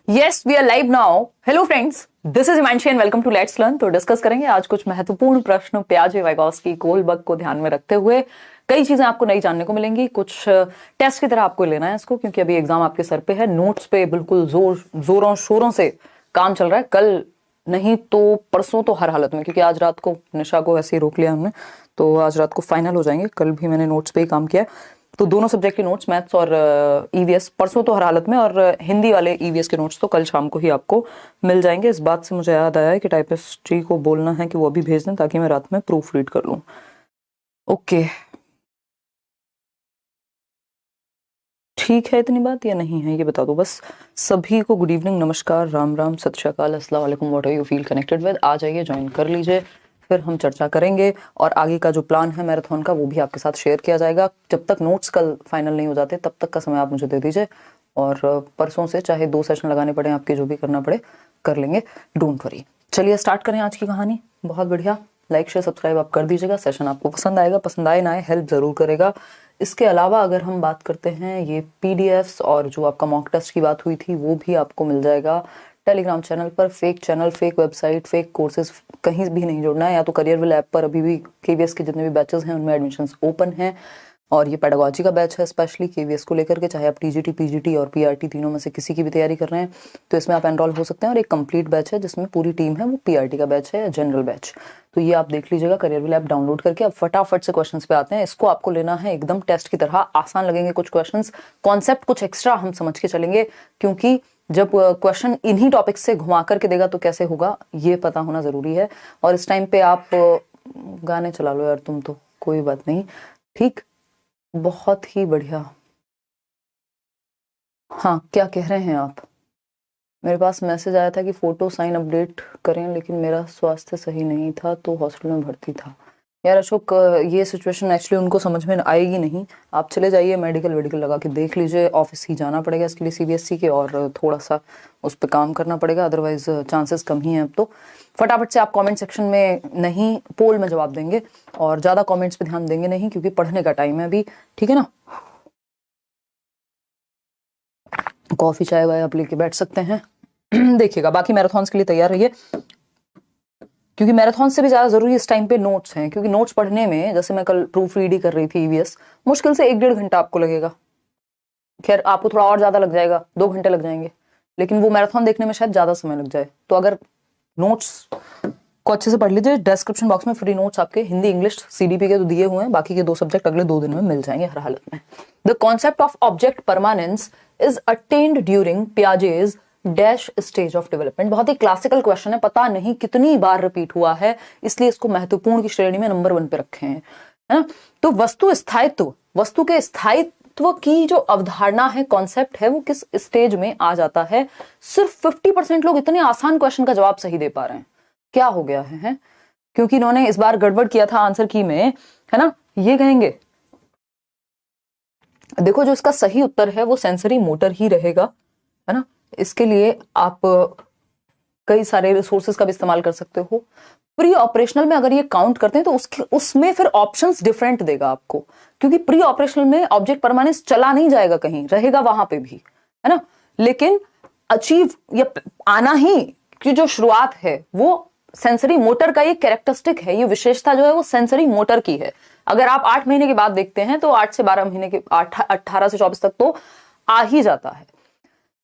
Yes we are live now. Hello friends, this is Himanshi and welcome to let's learn. तो discuss करेंगे आज कुछ महत्वपूर्ण प्रश्न पियाजे वाइगोत्स्की कोलबर्ग को ध्यान में रखते हुए। कई चीजें आपको नई जानने को मिलेंगी, कुछ टेस्ट की तरह आपको लेना है इसको, क्योंकि अभी एग्जाम आपके सर पे है। नोट्स पे बिल्कुल जोरों शोरों से काम चल रहा है। कल नहीं तो परसों तो हर हालत में, क्योंकि आज रात को निशा को ऐसे ही रोक लिया हमने, तो आज रात को फाइनल हो जाएंगे। कल भी मैंने नोट्स पे ही काम किया है, तो दोनों सब्जेक्ट के नोट्स, मैथ्स और ईवीएस, परसों तो हर हालत में, और हिंदी वाले ईवीएस के नोट्स तो कल शाम को ही आपको मिल जाएंगे। इस बात से मुझे याद आया है कि टाइपिस्ट्री को बोलना है कि वो अभी भेज दें, ताकि मैं रात में प्रूफ रीड कर लूँ। ओके, ठीक है इतनी बात या नहीं है ये बता दो बस। सभी को गुड इवनिंग, नमस्कार, राम राम, सत श्री अकाल, अस्सलाम वालेकुम, what are you feel connected with. आ जाइए, ज्वाइन कर लीजिए, फिर हम चर्चा करेंगे और आगे का जो प्लान है मैराथन का वो भी आपके साथ शेयर किया जाएगा। जब तक नोट्स कल फाइनल नहीं हो जाते तब तक का समय आप मुझे दे दीजिए, और परसों से चाहे 2 सेशन लगाने पड़े, आपके जो भी करना पड़े कर लेंगे, डोंट वरी। चलिए स्टार्ट करें आज की कहानी। बहुत बढ़िया, लाइक शेयर सब्सक्राइब आप कर दीजिएगा। सेशन आपको पसंद आएगा, पसंद आए ना आए, हेल्प जरूर करेगा। इसके अलावा अगर हम बात करते हैं, ये पीडीएफ्स और जो आपका मॉक टेस्ट की बात हुई थी वो भी आपको मिल जाएगा टेलीग्राम चैनल पर। Fake channel, fake website, fake courses कहीं भी नहीं जोड़ना है। या तो करियरविल ऐप पर अभी भी केवीएस के जितने भी बैचेस हैं उनमें एडमिशन्स ओपन हैं, और ये पेडागोजी का बैच है स्पेशली केवीएस को लेकर के। चाहे आप टीजीटी, पीजीटी और पीआरटी तीनों में से किसी की भी तैयारी कर रहे हैं तो इसमें आप एनरोल हो सकते हैं। और एक कंप्लीट बैच है जिसमें पूरी टीम है, वो पीआरटी का बैच है, जनरल बैच। तो ये आप देख लीजिएगा करियरविल ऐप डाउनलोड करके। अब फटाफट से क्वेश्चंस पे आते हैं। इसको आपको लेना है एकदम टेस्ट की तरह, आसान लगेंगे कुछ क्वेश्चंस, कॉन्सेप्ट कुछ एक्स्ट्रा हम समझ के चलेंगे, क्योंकि जब क्वेश्चन इन्हीं टॉपिक से घुमा करके देगा तो कैसे होगा ये पता होना जरूरी है। और इस टाइम पे आप गाने चला लो यार, तुम तो कोई बात नहीं, ठीक, बहुत ही बढ़िया। हाँ, क्या कह रहे हैं आप? मेरे पास मैसेज आया था कि फोटो साइन अपडेट करें, लेकिन मेरा स्वास्थ्य सही नहीं था तो हॉस्पिटल में भर्ती था। यार अशोक, ये सिचुएशन एक्चुअली उनको समझ में आएगी नहीं। आप चले जाइए, मेडिकल लगा के देख लीजिए। ऑफिस ही जाना पड़ेगा इसके लिए सीबीएसई के, और थोड़ा सा उस पर काम करना पड़ेगा, अदरवाइज चांसेस कम ही हैं अब तो। फटाफट से आप कमेंट सेक्शन में नहीं, पोल में जवाब देंगे, और ज़्यादा कमेंट्स पे ध्यान देंगे नहीं, क्योंकि पढ़ने का टाइम है अभी, ठीक है ना। कॉफी चाय वाय आप लेके बैठ सकते हैं। देखिएगा, बाकी मैराथन्स के लिए तैयार रहिए, क्योंकि मैराथन से भी ज्यादा जरूरी इस टाइम पे नोट्स हैं। क्योंकि नोट्स पढ़ने में, जैसे मैं कल प्रूफ रीड ही कर रही थी ईवीएस, मुश्किल से 1-1.5 घंटा आपको लगेगा। खैर आपको थोड़ा और ज्यादा लग जाएगा, 2 घंटे लग जाएंगे, लेकिन वो मैराथन देखने में शायद ज्यादा समय लग जाए। तो अगर नोट्स को अच्छे से पढ़ लीजिए, डिस्क्रिप्शन बॉक्स में फ्री नोट्स आपके हिंदी इंग्लिश सीडीपी के तो दिए हुए हैं, बाकी के 2 सब्जेक्ट अगले 2 दिन में मिल जाएंगे हर हालत में। The concept of object permanence is attained during Piaget's dash stage of development. बहुत ही क्लासिकल क्वेश्चन है, पता नहीं कितनी बार रिपीट हुआ है, इसलिए इसको महत्वपूर्ण की श्रेणी में नंबर 1 पे रखे हैं, है ना। तो वस्तु स्थायित्व, वस्तु के स्थायित्व की जो अवधारणा है, कॉन्सेप्ट है, वो किस स्टेज में आ जाता है? सिर्फ 50% लोग इतने आसान क्वेश्चन का जवाब सही दे पा रहे हैं। क्या हो गया है? क्योंकि इन्होंने इस बार गड़बड़ किया था आंसर की में, है ना। ये कहेंगे, देखो जो इसका सही उत्तर है वो सेंसरी मोटर ही रहेगा, है ना। इसके लिए आप कई सारे रिसोर्सेज का भी इस्तेमाल कर सकते हो। प्री ऑपरेशनल में अगर ये काउंट करते हैं तो उसमें फिर ऑप्शंस डिफरेंट देगा आपको, क्योंकि प्री ऑपरेशनल में ऑब्जेक्ट परमानेंस चला नहीं जाएगा कहीं, रहेगा वहां पे भी, है ना। लेकिन अचीव या आना ही की जो शुरुआत है वो सेंसरी मोटर का ये कैरेक्टरिस्टिक है, ये विशेषता जो है वो सेंसरी मोटर की है। अगर आप 8 महीने के बाद देखते हैं तो 8 से 12 महीने के 18 से 24 तक तो आ ही जाता है।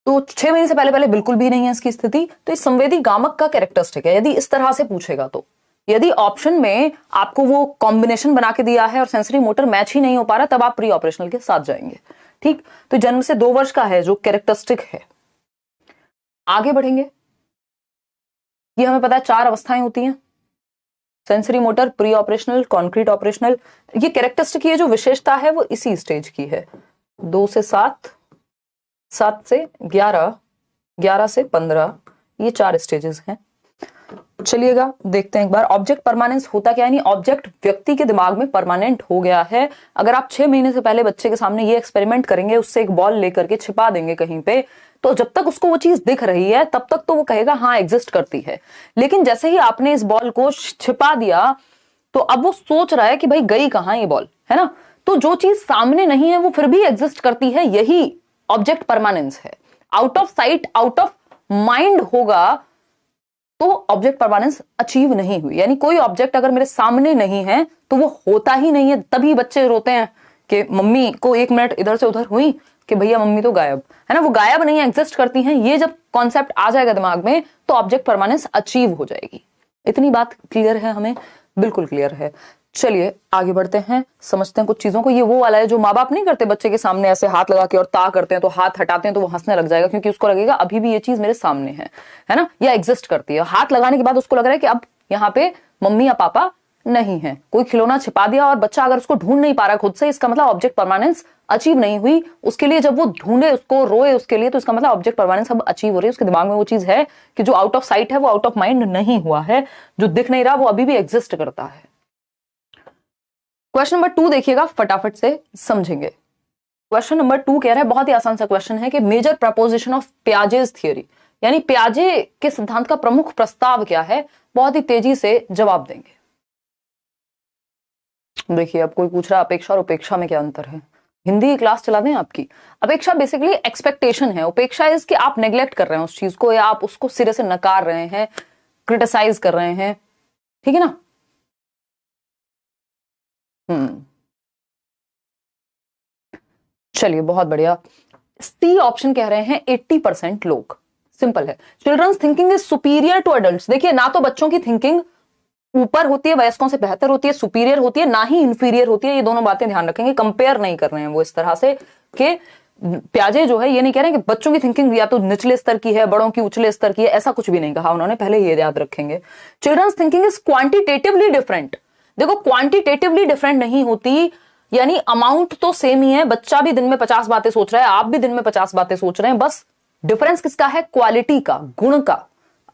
तो 6 महीने से पहले बिल्कुल भी नहीं है इसकी स्थिति। तो इस संवेदी गामक का कैरेक्टरिस्टिक है। यदि इस तरह से पूछेगा तो, यदि ऑप्शन में आपको वो कॉम्बिनेशन बना के दिया है और सेंसरी मोटर मैच ही नहीं हो पा रहा, तब आप प्री ऑपरेशनल के साथ जाएंगे, ठीक। तो जन्म से 2 वर्ष का है जो कैरेक्टरिस्टिक है। आगे बढ़ेंगे, ये हमें पता है 4 अवस्थाएं होती हैं, sensory motor, pre operational, concrete operational. ये कैरेक्टरिस्टिक, ये जो विशेषता है वो इसी स्टेज की है। 2 से 7, 7 से 11, 11 से 15, ये 4 स्टेजेस हैं। चलिएगा देखते हैं एक बार ऑब्जेक्ट परमानेंस होता क्या है। यानी ऑब्जेक्ट व्यक्ति के दिमाग में परमानेंट हो गया है। अगर आप 6 महीने से पहले बच्चे के सामने ये एक्सपेरिमेंट करेंगे, उससे एक बॉल लेकर के छिपा देंगे कहीं पे, तो जब तक उसको वो चीज दिख रही है तब तक तो वो कहेगा हाँ एग्जिस्ट करती है। लेकिन जैसे ही आपने इस बॉल को छिपा दिया तो अब वो सोच रहा है कि भाई गई कहां ये बॉल, है ना। तो जो चीज सामने नहीं है वो फिर भी एग्जिस्ट करती है, यही ऑब्जेक्ट परमानेंस है। Out of site, out of mind होगा तो ऑब्जेक्ट परमानेंस अचीव नहीं हुई। यानी कोई ऑब्जेक्ट अगर मेरे सामने नहीं है तो वो होता ही नहीं है। तभी बच्चे रोते हैं कि मम्मी को 1 मिनट इधर से उधर हुई कि भैया मम्मी तो गायब है ना, वो गायब नहीं है, एग्जिस्ट करती हैं। ये जब कॉन्सेप्ट आ जाएगा दिमाग में तो ऑब्जेक्ट परमानेंस अचीव हो जाएगी। इतनी बात क्लियर है हमें? बिल्कुल क्लियर है। चलिए आगे बढ़ते हैं, समझते हैं कुछ चीजों को। ये वो वाला है जो माँ बाप नहीं करते, बच्चे के सामने ऐसे हाथ लगा के और ता करते हैं तो हाथ हटाते हैं तो वो हंसने लग जाएगा, क्योंकि उसको लगेगा अभी भी ये चीज मेरे सामने है ना, या एग्जिस्ट करती है। हाथ लगाने के बाद उसको लग रहा है कि अब यहाँ पे मम्मी या पापा नहीं है। कोई खिलौना छिपा दिया और बच्चा अगर उसको ढूंढ नहीं पा रहा खुद से, इसका मतलब ऑब्जेक्ट परमानेंस अचीव नहीं हुई। उसके लिए जब वो ढूंढे, उसको रोए उसके लिए, तो इसका मतलब ऑब्जेक्ट परमानेंस अब अचीव हो रही है। उसके दिमाग में वो चीज है कि जो आउट ऑफ साइट है वो आउट ऑफ माइंड नहीं हुआ है, जो दिख नहीं रहा वो अभी भी एग्जिस्ट करता है। क्वेश्चन नंबर 2 देखिएगा, फटाफट से समझेंगे। क्वेश्चन नंबर 2 कह रहा है, बहुत ही आसान सा क्वेश्चन है कि major proposition of Piaget's theory, यानी पियाजे के सिद्धांत का प्रमुख प्रस्ताव क्या है। बहुत ही तेजी से जवाब देंगे। देखिए अब कोई पूछ रहा है अपेक्षा और उपेक्षा में क्या अंतर है। हिंदी की क्लास चला दें आपकी। अपेक्षा बेसिकली एक्सपेक्टेशन है, उपेक्षा इज कि आप नेग्लेक्ट कर रहे हैं उस चीज को, या आप उसको सिरे से नकार रहे हैं, क्रिटिसाइज कर रहे हैं, ठीक है ना। चलिए बहुत बढ़िया। सी ऑप्शन कह रहे हैं 80% लोग। सिंपल है, children's thinking is superior to adults. देखिए ना तो बच्चों की थिंकिंग ऊपर होती है, वयस्कों से बेहतर होती है, सुपीरियर होती है, ना ही इंफीरियर होती है। ये दोनों बातें ध्यान रखेंगे, कंपेयर नहीं कर रहे हैं वो इस तरह से कि प्याजे जो है ये नहीं कह रहे हैं कि बच्चों की थिंकिंग या तो निचले स्तर की है, बड़ों की उचले स्तर की है, ऐसा कुछ भी नहीं कहा उन्होंने, पहले ये याद रखेंगे। Children's thinking is quantitatively different. देखो क्वांटिटेटिवली डिफरेंट नहीं होती, यानी अमाउंट तो सेम ही है। बच्चा भी दिन में 50 बातें सोच रहा है, आप भी दिन में 50 बातें सोच रहे हैं, बस डिफरेंस किसका है? क्वालिटी का, गुण का,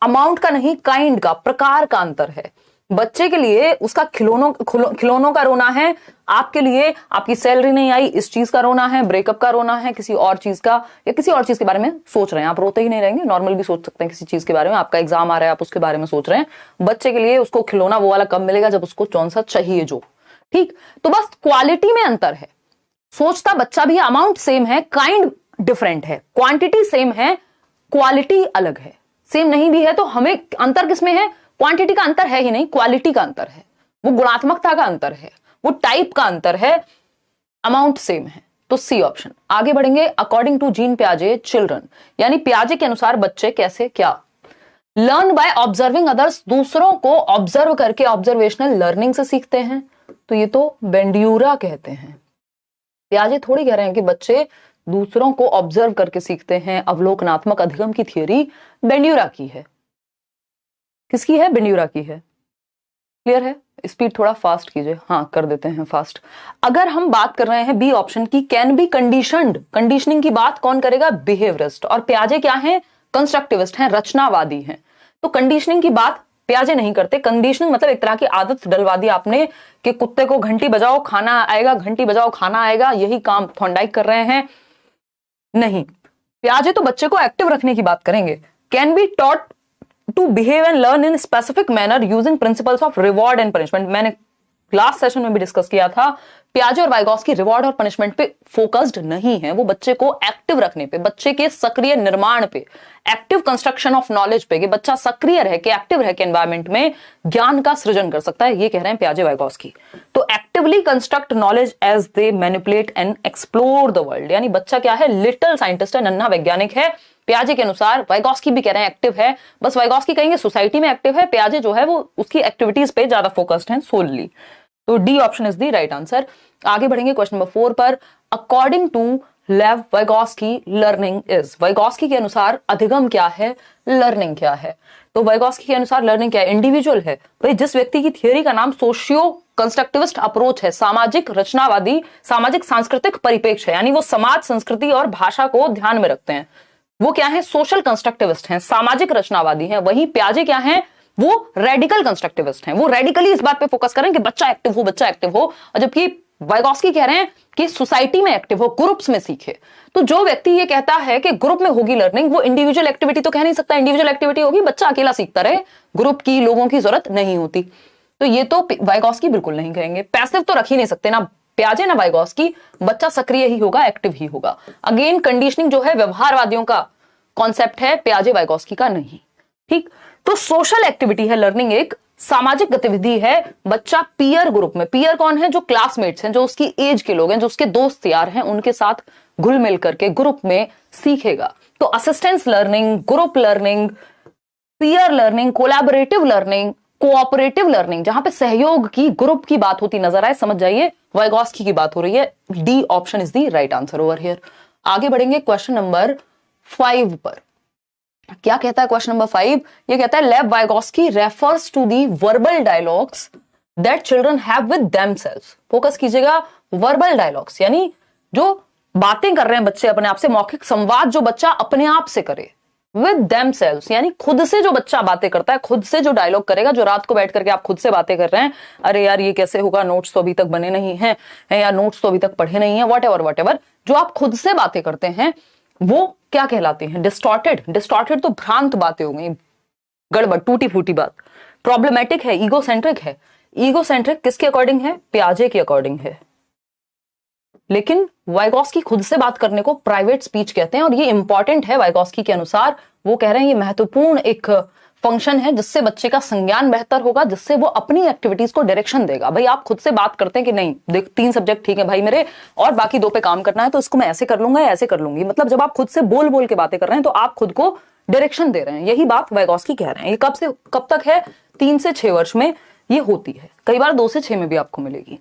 अमाउंट का नहीं, काइंड का, प्रकार का अंतर है। बच्चे के लिए उसका खिलौनों का रोना है, आपके लिए आपकी सैलरी नहीं आई इस चीज का रोना है, ब्रेकअप का रोना है, किसी और चीज का, या किसी और चीज के बारे में सोच रहे हैं। आप रोते ही नहीं रहेंगे, नॉर्मल भी सोच सकते हैं किसी चीज के बारे में। आपका एग्जाम आ रहा है, आप उसके बारे में सोच रहे हैं। बच्चे के लिए उसको खिलौना वो वाला कब मिलेगा जब उसको कौन सा चाहिए जो, ठीक। तो बस क्वालिटी में अंतर है, सोचता बच्चा भी है, अमाउंट सेम है, काइंड डिफरेंट है, क्वांटिटी सेम है, क्वालिटी अलग है। सेम नहीं भी है तो हमें अंतर किसमें है? क्वांटिटी का अंतर है ही नहीं, क्वालिटी का अंतर है, वो गुणात्मकता का अंतर है, वो टाइप का अंतर है, अमाउंट सेम है। तो सी ऑप्शन। आगे बढ़ेंगे। अकॉर्डिंग टू जीन पियाजे चिल्ड्रन, यानी पियाजे के अनुसार बच्चे कैसे क्या लर्न बाय ऑब्जर्विंग अदर्स, दूसरों को ऑब्जर्व करके ऑब्जर्वेशनल लर्निंग से सीखते हैं। तो ये तो बेंड्यूरा कहते हैं। पियाजे थोड़ी कह रहे हैं कि बच्चे दूसरों को ऑब्जर्व करके सीखते हैं। अवलोकनात्मक अधिगम की थियोरी बेंड्यूरा की है। किसकी है? बेंड्यूरा की है। क्लियर है? स्पीड थोड़ा फास्ट कीजिए। हाँ कर देते हैं फास्ट। अगर हम बात कर रहे हैं बी ऑप्शन की, कैन बी कंडीशनड, कंडीशनिंग की बात कौन करेगा? बिहेवियरिस्ट। और पियाजे क्या है? कंस्ट्रक्टिविस्ट हैं, रचनावादी हैं। तो कंडीशनिंग की बात पियाजे नहीं करते। कंडीशनिंग मतलब एक तरह की आदत डलवा दी आपने कि कुत्ते को घंटी बजाओ खाना आएगा, घंटी बजाओ खाना आएगा, यही काम थॉर्नडाइक कर रहे हैं। नहीं, पियाजे तो बच्चे को एक्टिव रखने की बात करेंगे। Can be taught to behave and learn in specific manner using principles of reward and punishment. मैंने लास्ट सेशन में भी डिस्कस किया था, पियाजे और वाइगॉस्की रिवॉर्ड और पनिशमेंट पे फोकस्ड नहीं है। वो बच्चे को एक्टिव रखने पे, बच्चे के सक्रिय निर्माण पे, एक्टिव कंस्ट्रक्शन ऑफ नॉलेज पे, कि बच्चा सक्रिय रह के, एक्टिव रह के एनवायरमेंट में ज्ञान का सृजन कर सकता है, ये कह रहे हैं पियाजे वाइगॉस्की। तो actively construct knowledge as they manipulate and explore the world, यानी बच्चा क्या है? लिटिल साइंटिस्ट है, नन्हा वैज्ञानिक है पियाजे के अनुसार। वाइगॉस्की भी कह रहे हैं एक्टिव है, बस वाइगॉस्की कहेंगे सोसाइटी में एक्टिव है, पियाजे जो है वो उसकी एक्टिविटीज पे ज्यादा फोकस्ड है सोलली। तो D option is the right answer. आगे बढ़ेंगे क्वेश्चन नंबर 4 पर। अकॉर्डिंग टू लेव वाइगॉस्की लर्निंग इज, वाइगॉस्की के अनुसार अधिगम क्या है, लर्निंग क्या है? तो वाइगॉस्की के अनुसार लर्निंग क्या है? इंडिविजुअल है। भाई जिस व्यक्ति की थियोरी का नाम सोशियो कंस्ट्रक्टिविस्ट अप्रोच है, सामाजिक रचनावादी, सामाजिक सांस्कृतिक परिप्रेक्ष्य है, यानी वो समाज, संस्कृति और भाषा को ध्यान में रखते हैं, वो क्या है? सोशल कंस्ट्रक्टिविस्ट हैं, सामाजिक रचनावादी हैं। वही पियाजे क्या हैं? वो रेडिकल कंस्ट्रक्टिविस्ट हैं। वो रेडिकली इस बात पे फोकस करें कि बच्चा एक्टिव हो, बच्चा एक्टिव हो। और जबकि वाइगॉस्की कह रहे हैं कि सोसाइटी में एक्टिव हो, ग्रुप्स में सीखे। तो जो व्यक्ति ये कहता है कि ग्रुप में होगी लर्निंग, वो इंडिविजुअल एक्टिविटी तो कह नहीं सकता। इंडिविजुअल एक्टिविटी होगी, बच्चा अकेला सीखता रहे, ग्रुप की, लोगों की जरूरत नहीं होती। तो ये तो वाइगॉस्की बिल्कुल नहीं कहेंगे। पैसिव तो रख ही नहीं सकते, ना पियाजे ना वाइगॉस्की। बच्चा सक्रिय ही होगा, एक्टिव ही होगा। अगेन कंडीशनिंग जो है व्यवहारवादियों का कॉन्सेप्ट है पियाजे वाइगोस्की का नहीं। ठीक, तो सोशल एक्टिविटी है लर्निंग, एक सामाजिक गतिविधि है। बच्चा पीयर ग्रुप में, पीयर कौन है? जो क्लासमेट्स हैं, जो उसकी एज के लोग हैं, जो उसके दोस्त यार हैं, उनके साथ घुल मिल करके ग्रुप में सीखेगा। तो assistance learning, group learning, peer learning, collaborative learning, cooperative learning, जहां पे सहयोग की, ग्रुप की बात होती नजर आए, समझ जाइए वाइगोस्की की बात हो रही है। D option is the right answer over here. आगे बढ़ेंगे क्वेश्चन नंबर 5 पर। क्या कहता है क्वेश्चन नंबर 5? ये कहता है Lev Vygotsky refers to the verbal dialogues that children have with themselves. Focus कीजिएगा, वर्बल डायलॉग्स यानी जो बातें कर रहे हैं बच्चे अपने आप से, मौखिक संवाद जो बच्चा अपने आप से करे, विद देमसेल्व्स यानी खुद से जो बच्चा बातें करता है, खुद से जो डायलॉग करेगा, जो रात को बैठ करके आप खुद से बातें कर रहे हैं, अरे यार ये कैसे होगा, नोट्स तो अभी तक बने नहीं हैं, या नोट्स तो अभी तक पढ़े नहीं है, वट एवर, जो आप खुद से बातें करते हैं वो क्या कहलाते हैं? डिस्टॉर्टेड। डिस्टॉर्टेड तो भ्रांत बातें हो गई, गड़बड़, टूटी फूटी बात। प्रॉब्लमेटिक है, ईगोसेंट्रिक है। ईगोसेंट्रिक किसके अकॉर्डिंग है? पियाजे के अकॉर्डिंग है। लेकिन वाइगोस्की खुद से बात करने को प्राइवेट स्पीच कहते हैं, और ये इंपॉर्टेंट है वाइगोस्की के अनुसार। वो कह रहे हैं ये महत्वपूर्ण एक फंक्शन है जिससे बच्चे का संज्ञान बेहतर होगा, जिससे वो अपनी एक्टिविटीज को डायरेक्शन देगा। भाई आप खुद से बात करते हैं कि नहीं, देख 3 सब्जेक्ट ठीक है भाई मेरे, और बाकी 2 पे काम करना है, तो इसको मैं ऐसे कर लूंगा या ऐसे कर लूंगी। मतलब जब आप खुद से बोल बोल के बातें कर रहे हैं तो आप खुद को डायरेक्शन दे रहे हैं। यही बात वाइगोस्की कह रहे हैं। ये कब से कब तक है? 3 से 6 वर्ष में ये होती है, कई बार 2 से 6 में भी आपको मिलेगी।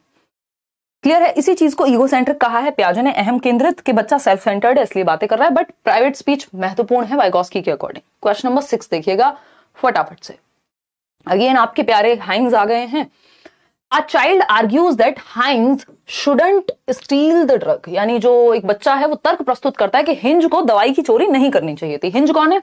क्लियर है? इसी चीज को ईगोसेंट्रिक कहा है पियाजे ने, अहम केंद्रित, कि बच्चा सेल्फ सेंटर्ड है इसलिए बातें कर रहा है, बट प्राइवेट स्पीच महत्वपूर्ण है वाइगोस्की के अकॉर्डिंग। क्वेश्चन नंबर 6 देखिएगा फटाफट से। अगेन आपके प्यारे हाइंज आ गए हैं। A child argues that Heinz shouldn't steal the drug, यानी जो एक बच्चा है वो तर्क प्रस्तुत करता है कि हिंज को दवाई की चोरी नहीं करनी चाहिए थी। हिंज कौन है?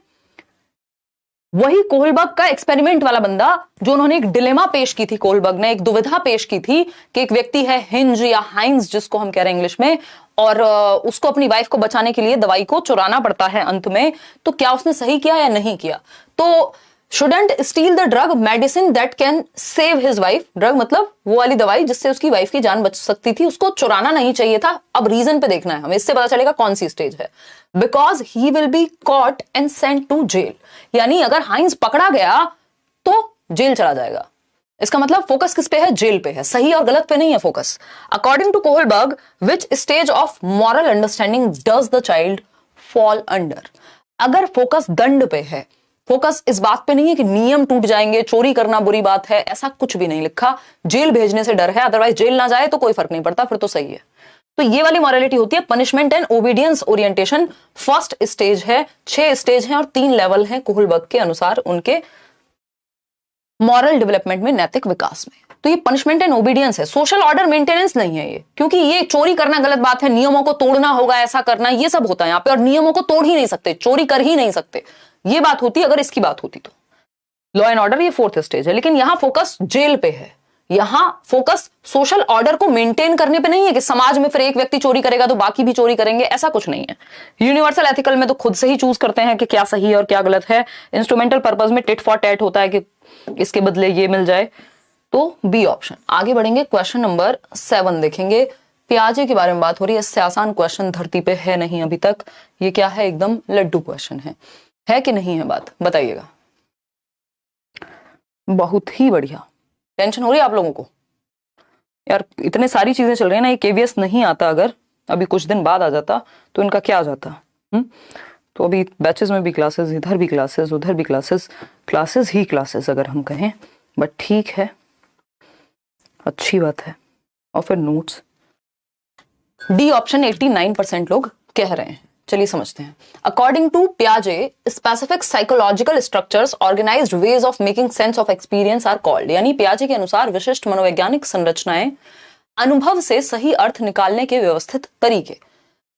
वही कोहलबर्ग का एक्सपेरिमेंट वाला बंदा, जो उन्होंने एक डिलेमा पेश की थी, कोहलबर्ग ने एक दुविधा पेश की थी कि एक व्यक्ति है हिंज या हाइंज जिसको हम कह रहे हैं इंग्लिश में, और उसको अपनी वाइफ को बचाने के लिए दवाई को चुराना पड़ता है अंत में। तो क्या उसने सही किया या नहीं किया? तो shouldn't steal the drug medicine that can save his wife, drug मतलब वो वाली दवाई जिससे उसकी वाइफ की जान बच सकती थी, उसको चुराना नहीं चाहिए था। अब रीजन पे देखना है हमें, इससे पता चलेगा कौन सी स्टेज है। Because he will be caught and sent to jail, यानी अगर हाइंस पकड़ा गया तो जेल चला जाएगा। इसका मतलब फोकस किस पे है? जेल पे है, सही और गलत पे नहीं है focus. According to Kohlberg, which stage of moral understanding does the child fall under? अगर फोकस दंड पे है, फोकस इस बात पे नहीं है कि नियम टूट जाएंगे, चोरी करना बुरी बात है, ऐसा कुछ भी नहीं लिखा। जेल भेजने से डर है, अदरवाइज जेल ना जाए तो कोई फर्क नहीं पड़ता, फिर तो सही है। तो ये वाली मॉरलिटी होती है punishment and obedience orientation. First stage है, 6 स्टेज हैं और 3 लेवल हैं कोहलबर्ग के अनुसार उनके मॉरल डेवलपमेंट में, नैतिक विकास में। तो ये पनिशमेंट एंड ओबीडियंस है, सोशल ऑर्डर मेंटेनेंस नहीं है ये, क्योंकि ये चोरी करना गलत बात है, नियमों को तोड़ना होगा, ऐसा करना, ये सब होता है यहाँ पे, और नियमों को तोड़ ही नहीं सकते, चोरी कर ही नहीं सकते। ये बात होती अगर इसकी बात होती तो लॉ एंड ऑर्डर, ये 4th स्टेज है। लेकिन यहां फोकस जेल पे है, यहां फोकस सोशल ऑर्डर को मेंटेन करने पे नहीं है कि समाज में फिर एक व्यक्ति चोरी करेगा तो बाकी भी चोरी करेंगे, ऐसा कुछ नहीं है। यूनिवर्सल एथिकल में तो खुद से ही चूज करते हैं कि क्या सही है और क्या गलत है। इंस्ट्रूमेंटल पर्पस में टिट फॉर टैट होता है कि इसके बदले ये मिल जाए, तो बी ऑप्शन। आगे बढ़ेंगे, क्वेश्चन नंबर 7 देखेंगे। पियाजे के बारे में बात हो रही है, इससे आसान क्वेश्चन धरती पे है नहीं अभी तक। ये क्या है? एकदम लड्डू क्वेश्चन है कि नहीं है? बात बताइएगा। बहुत ही बढ़िया। टेंशन हो रही है आप लोगों को? यार इतने सारी चीजें चल रही है ना, ये केवीएस नहीं आता, अगर अभी कुछ दिन बाद आ जाता तो इनका क्या जाता। तो अभी बैचेस में भी क्लासेस, इधर भी क्लासेस, उधर भी क्लासेस, क्लासेस ही क्लासेस अगर हम कहें, बट ठीक है, अच्छी बात है। और फिर नोट्स, डी ऑप्शन 89% लोग कह रहे हैं। चलिए समझते हैं। अकॉर्डिंग टू पियाजे, specific psychological structures, organized ways of making sense of experience are called, यानी पियाजे के अनुसार विशिष्ट मनोवैज्ञानिक संरचनाएं, अनुभव से सही अर्थ निकालने के व्यवस्थित तरीके,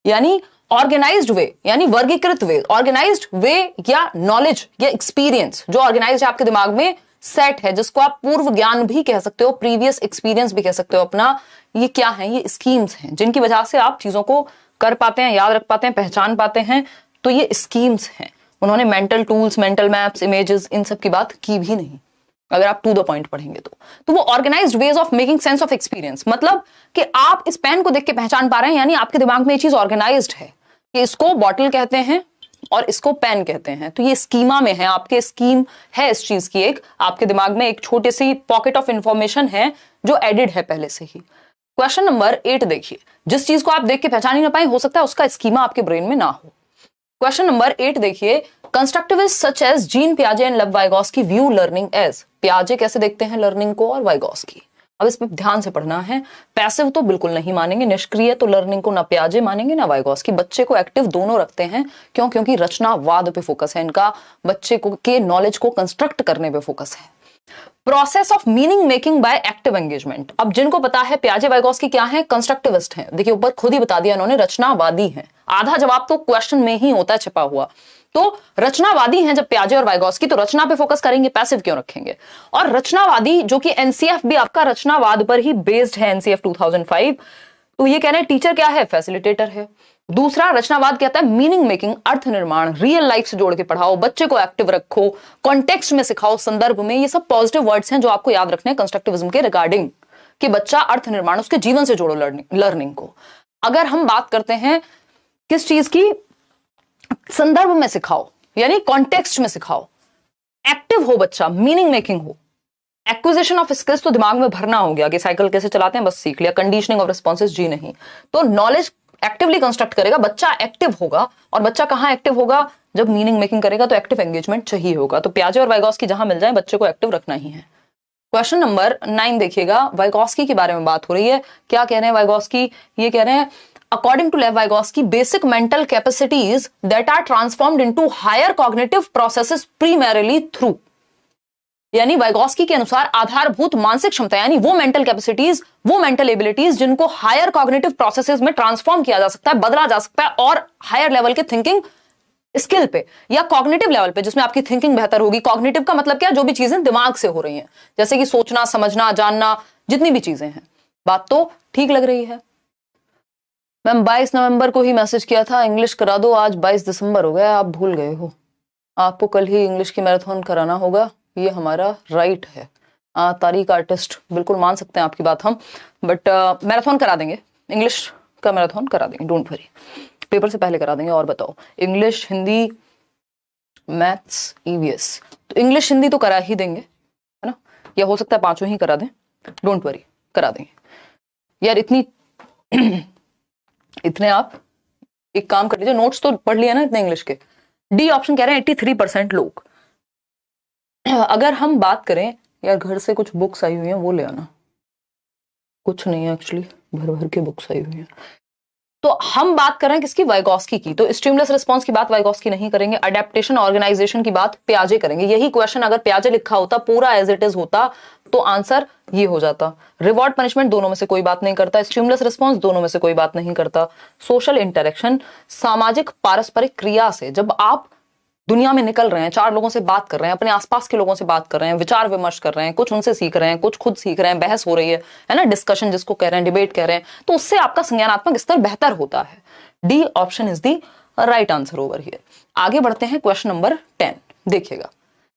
यानी ऑर्गेनाइज्ड वे, यानी वर्गीकृत वे, ऑर्गेनाइज्ड वे या नॉलेज या एक्सपीरियंस, जो ऑर्गेनाइज्ड आपके दिमाग में सेट है, जिसको आप पूर्व ज्ञान भी कह सकते हो, प्रीवियस एक्सपीरियंस भी कह सकते हो अपना। ये क्या है? ये स्कीम्स हैं जिनकी वजह से आप चीजों को कर पाते हैं, याद रख पाते हैं, पहचान पाते हैं। तो ये स्कीम्स हैं। उन्होंने mental tools, mental maps, images, इन सब की बात की भी नहीं, अगर आप टू द पॉइंट पढ़ेंगे तो वो organised ways of making sense of experience, मतलब कि आप इस पेन को देख के पहचान पा रहे हैं, यानी आपके दिमाग में ये चीज ऑर्गेनाइज्ड है कि इसको बॉटल कहते हैं, और इसको पेन कहते हैं। तो ये स्कीमा में है, आपके स्कीम है इस चीज की, एक आपके दिमाग में एक छोटी सी पॉकेट ऑफ इंफॉर्मेशन है जो एडिड है पहले से ही। क्वेश्चन नंबर 8 देखिए, जिस चीज को आप देख के पहचान ही ना पाए, हो सकता है उसका स्कीमा आपके ब्रेन में ना हो। क्वेश्चन नंबर 8 देखिए, कंस्ट्रक्टिविस्ट सच एज जीन पियाजे and Lev Vygotsky view learning as. पियाजे कैसे देखते हैं लर्निंग को और वाइगोस्की, अब इस पे ध्यान से पढ़ना है। पैसिव तो बिल्कुल नहीं मानेंगे, निष्क्रिय तो लर्निंग को ना पियाजे मानेंगे ना वाइगोस्की। बच्चे को एक्टिव दोनों रखते हैं, क्यों? क्योंकि रचनावाद पे फोकस है इनका, बच्चे को के नॉलेज को कंस्ट्रक्ट करने पे फोकस है। Process of meaning making by active engagement, अब जिनको पता है पियाजे वाइगोस्की क्या है, कंस्ट्रक्टिविस्ट हैं। देखिए ऊपर खुद ही बता दिया इन्होंने, रचनावादी हैं। आधा जवाब तो क्वेश्चन में ही होता है छिपा हुआ। तो रचनावादी हैं जब पियाजे और वाइगोस्की, तो रचना पे फोकस करेंगे, पैसिव क्यों रखेंगे? और रचनावादी जो कि एनसीएफ भी आपका रचनावाद पर ही बेस्ड है, एनसीएफ 2005, तो ये कह रहे हैं टीचर क्या है, फैसिलिटेटर है। दूसरा रचनावाद कहता है मीनिंग मेकिंग, अर्थ निर्माण, रियल लाइफ से जोड़ के पढ़ाओ, बच्चे को एक्टिव रखो, कॉन्टेक्स्ट में सिखाओ, संदर्भ में। ये सब पॉजिटिव वर्ड्स हैं जो आपको याद रखने हैं कंस्ट्रक्टिविज्म के रिगार्डिंग, कि बच्चा अर्थ निर्माण, उसके जीवन से जोड़ो लर्निंग को। अगर हम बात करते हैं किस चीज की, संदर्भ में सिखाओ, यानी कॉन्टेक्स्ट में सिखाओ, एक्टिव हो बच्चा, मीनिंग मेकिंग हो। एक्विजिशन ऑफ स्किल्स तो दिमाग में भरना हो गया कि साइकिल कैसे चलाते हैं बस सीख लिया, कंडीशनिंग ऑफ रिस्पॉन्सेज जी नहीं। तो नॉलेज एक्टिवली कंस्ट्रक्ट करेगा, बच्चा एक्टिव होगा। और बच्चा कहां एक्टिव होगा, जब मीनिंग मेकिंग करेगा, तो एक्टिव एंगेजमेंट चाहिए होगा। तो पियाजे और वाइगोस्की जहां मिल जाए, बच्चे को एक्टिव रखना ही है। क्वेश्चन नंबर 9 देखिएगा, वाइगोस्की के बारे में बात हो रही है। क्या कह रहे हैं वाइगोस्की? ये कह रहे हैं according to Lev Vygotsky, basic mental capacities that are transformed into higher cognitive processes primarily through, यानी वाइगोस्की के अनुसार आधारभूत मानसिक क्षमता, यानी वो मेंटल कैपेसिटीज, वो मेंटल एबिलिटीज जिनको हायर कॉग्निटिव प्रोसेसेस में ट्रांसफॉर्म किया जा सकता है, बदला जा सकता है, और हायर लेवल के थिंकिंग स्किल पे या कॉग्निटिव लेवल पे, जिसमें आपकी थिंकिंग बेहतर होगी। कॉग्निटिव का मतलब क्या? जो भी चीजें दिमाग से हो रही हैं, जैसे कि सोचना, समझना, जानना, जितनी भी चीजें हैं। बात तो ठीक लग रही है। मैम 22 नवंबर को ही मैसेज किया था इंग्लिश करा दो, आज 22 दिसंबर हो गया, आप भूल गए हो। आपको कल ही इंग्लिश की मैराथन कराना होगा, ये हमारा राइट है। तारीख आर्टिस्ट, बिल्कुल मान सकते हैं आपकी बात हम, बट मैराथन करा देंगे, इंग्लिश का मैराथन करा देंगे, डोंट वरी। पेपर से पहले करा देंगे। और बताओ, इंग्लिश, हिंदी, मैथ्स, ईवीएस, तो इंग्लिश हिंदी तो करा ही देंगे, है ना, या हो सकता है पांचों ही करा दें, डोंट वरी, करा देंगे। यार इतने आप एक काम कर लीजिए, नोट्स तो पढ़ लिया ना इतने इंग्लिश के। डी ऑप्शन कह रहे हैं 83% लोग। अगर हम बात करें, यार घर से कुछ बुक्स आई हुई हैं वो ले आना, कुछ नहीं है एक्चुअली, भर भर के बुक्स आई हुई हैं। तो हम बात कर रहे हैं किसकी? वाइगोस्की की। तो स्टिमुलस रिस्पांस की बात वाइगोस्की नहीं करेंगे, अडेप्टेशन ऑर्गेनाइजेशन की बात पियाजे करेंगे। यही क्वेश्चन अगर पियाजे लिखा होता पूरा एज इट इज होता तो आंसर ये हो जाता। रिवॉर्ड पनिशमेंट दोनों में से कोई बात नहीं करता, स्टिमुलस रिस्पांस दोनों में से कोई बात नहीं करता। सोशल इंटरेक्शन, सामाजिक पारस्परिक क्रिया से, जब आप दुनिया में निकल रहे हैं, चार लोगों से बात कर रहे हैं, अपने आसपास के लोगों से बात कर रहे हैं, विचार विमर्श कर रहे हैं, कुछ उनसे सीख रहे हैं, कुछ खुद सीख रहे हैं, बहस हो रही है ना, डिस्कशन जिसको कह रहे हैं, डिबेट कह रहे हैं, तो उससे आपका संज्ञानात्मक स्तर बेहतर होता है। D option is the right answer over here. आगे बढ़ते हैं क्वेश्चन नंबर 10 देखिएगा।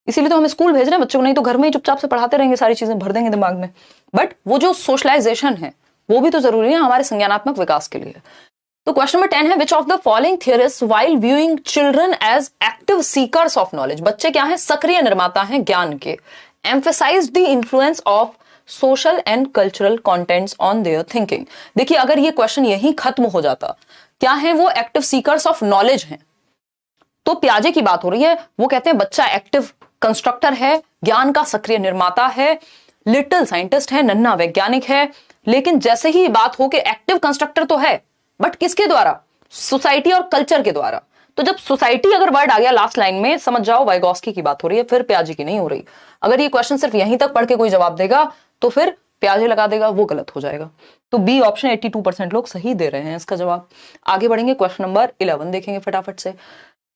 इसीलिए तो हम स्कूल भेज रहे हैं बच्चों को, नहीं तो घर में ही चुपचाप से पढ़ाते रहेंगे, सारी चीजें भर देंगे दिमाग में। बट वो जो सोशलाइजेशन है वो भी तो जरूरी है हमारे संज्ञानात्मक विकास के लिए। तो क्वेश्चन नंबर 10 है, which of the following theorist while viewing children as active seekers of knowledge, बच्चे क्या है? सक्रिय निर्माता हैं ज्ञान के। Emphasise the influence of social and cultural contents on their thinking. देखिए अगर ये क्वेश्चन यही खत्म हो जाता, क्या है वो? एक्टिव सीकर्स ऑफ नॉलेज हैं। तो पियाजे की बात हो रही है, वो कहते हैं बच्चा एक्टिव कंस्ट्रक्टर है, ज्ञान का सक्रिय निर्माता है, लिटिल साइंटिस्ट है, नन्हा वैज्ञानिक है। लेकिन जैसे ही बात हो कि एक्टिव कंस्ट्रक्टर तो है, बट किसके द्वारा? सोसाइटी और कल्चर के द्वारा। तो जब सोसाइटी अगर वर्ड आ गया लास्ट लाइन में, समझ जाओ वाइगोस्की की बात हो रही है, फिर पियाजे की नहीं हो रही। अगर ये क्वेश्चन सिर्फ यहीं तक पढ़ के कोई जवाब देगा तो फिर पियाजे लगा देगा, वो गलत हो जाएगा। तो बी ऑप्शन 82% लोग सही दे रहे हैं इसका जवाब। आगे बढ़ेंगे, क्वेश्चन नंबर 11 देखेंगे फटाफट से।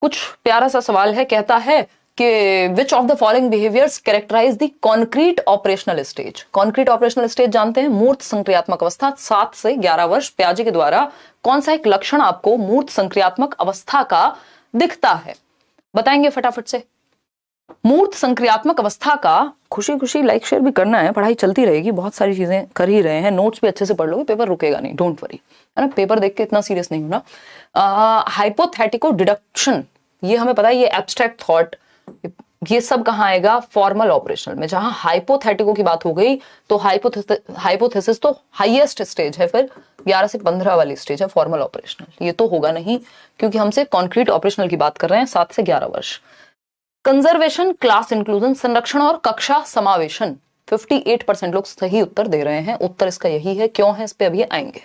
कुछ प्यारा सा सवाल है, कहता है कि which of the following behaviours characterise the concrete operational stage. Concrete operational stage जानते हैं, मूर्त संक्रियात्मक अवस्था, 7 से 11 वर्ष। पियाजे के द्वारा कौन सा एक लक्षण आपको मूर्त संक्रियात्मक अवस्था का दिखता है? बताएंगे फटाफट से। मूर्त संक्रियात्मक अवस्था का, खुशी खुशी लाइक शेयर भी करना है, पढ़ाई चलती रहेगी, बहुत सारी चीजें कर ही रहे हैं, नोट्स भी अच्छे से पढ़ लोगे, पेपर रुकेगा नहीं, डोंट वरी, है ना। पेपर देख के इतना सीरियस नहीं होना। हाइपोथेटिको डिडक्शन ये हमें पता है, ये एब्स्ट्रैक्ट थॉट, ये सब कहाँ आएगा, फॉर्मल ऑपरेशनल में। जहां हाइपोथेटिको की बात हो गई तो हाइपोथेसिस तो हाईएस्ट स्टेज है, फिर 11 से 15 वाली स्टेज है फॉर्मल ऑपरेशनल। ये तो होगा नहीं, क्योंकि हमसे कॉन्क्रीट ऑपरेशनल की बात कर रहे हैं, 7 से 11 वर्ष। कंजर्वेशन, क्लास इंक्लूजन, संरक्षण और कक्षा समावेशन, 58% लोग सही उत्तर दे रहे हैं। उत्तर इसका यही है, क्यों है इस पे अभी आएंगे,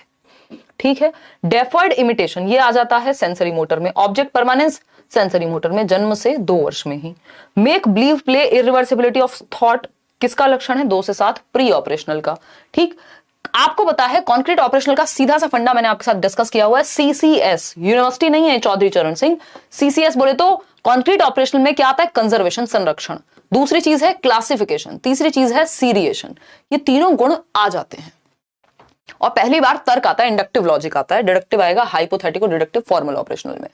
ठीक है। डेफर्ड इमिटेशन, ये आ जाता है सेंसरी मोटर में। ऑब्जेक्ट परमानेंस, सेंसरी मोटर में जन्म से 2 वर्ष में ही। Make believe play, irreversibility of thought, किसका लक्षण है, 2 से 7 प्री ऑपरेशनल का, ठीक। आपको पता है कॉन्क्रीट ऑपरेशनल का सीधा सा फंडा मैंने आपके साथ डिस्कस किया हुआ है, सीसीएस, यूनिवर्सिटी नहीं है चौधरी चरण सिंह। सीसीएस बोले तो कॉन्क्रीट ऑपरेशनल में क्या आता है, कंजर्वेशन, संरक्षण, दूसरी चीज है क्लासिफिकेशन, तीसरी चीज है सीरिएशन। ये तीनों गुण आ जाते हैं। और पहली बार तर्क आता है, इंडक्टिव लॉजिक आता है, डिडक्टिव आएगा हाइपोथेटिको, डिडक्टिव फॉर्मल ऑपरेशनल में।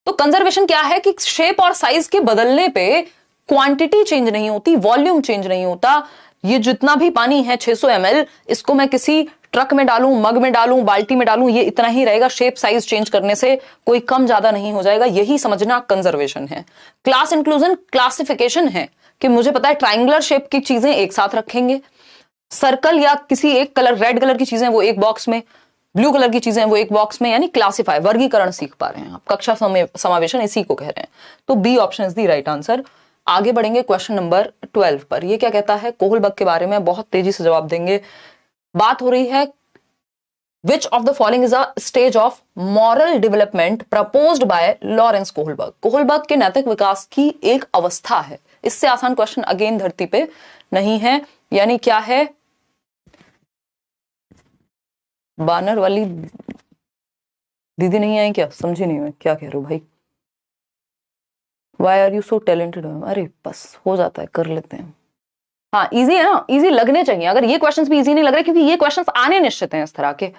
तो कंजर्वेशन क्या है कि शेप और साइज के बदलने पे क्वांटिटी चेंज नहीं होती, वॉल्यूम चेंज नहीं होता। ये जितना भी पानी है 600 ml, इसको मैं किसी ट्रक में डालूं, मग में डालूं, बाल्टी में डालूं, ये इतना ही रहेगा। शेप साइज चेंज करने से कोई कम ज्यादा नहीं हो जाएगा। यही समझना कंजर्वेशन है। क्लास इंक्लूजन, क्लासिफिकेशन है कि मुझे पता है ट्राइंगुलर शेप की चीजें एक साथ रखेंगे, सर्कल या किसी एक कलर, रेड कलर की चीजें वो एक बॉक्स में, ब्लू कलर की चीजें वो एक बॉक्स में, यानी क्लासिफाई, वर्गीकरण सीख पा रहे हैं आप। कक्षा समावेशन इसी को कह रहे हैं। तो B option is the right answer. आगे बढ़ेंगे क्वेश्चन नंबर 12 पर। ये क्या कहता है, कोहलबर्ग के बारे में, बहुत तेजी से जवाब देंगे। बात हो रही है which of the following is a stage of moral development proposed by Lawrence Kohlberg. Kohlberg के नैतिक विकास की एक अवस्था है। इससे आसान क्वेश्चन अगेन धरती पे नहीं है। यानी क्या है, बानर वाली दीदी नहीं आई क्या, समझी नहीं मैं क्या कह रहा हूं भाई। Why are you so talented? अरे बस हो जाता है, कर लेते हैं। हाँ इजी है ना, इजी लगने चाहिए। अगर ये क्वेश्चंस भी इजी नहीं लग रहे, क्योंकि ये क्वेश्चंस आने निश्चित हैं इस तरह के,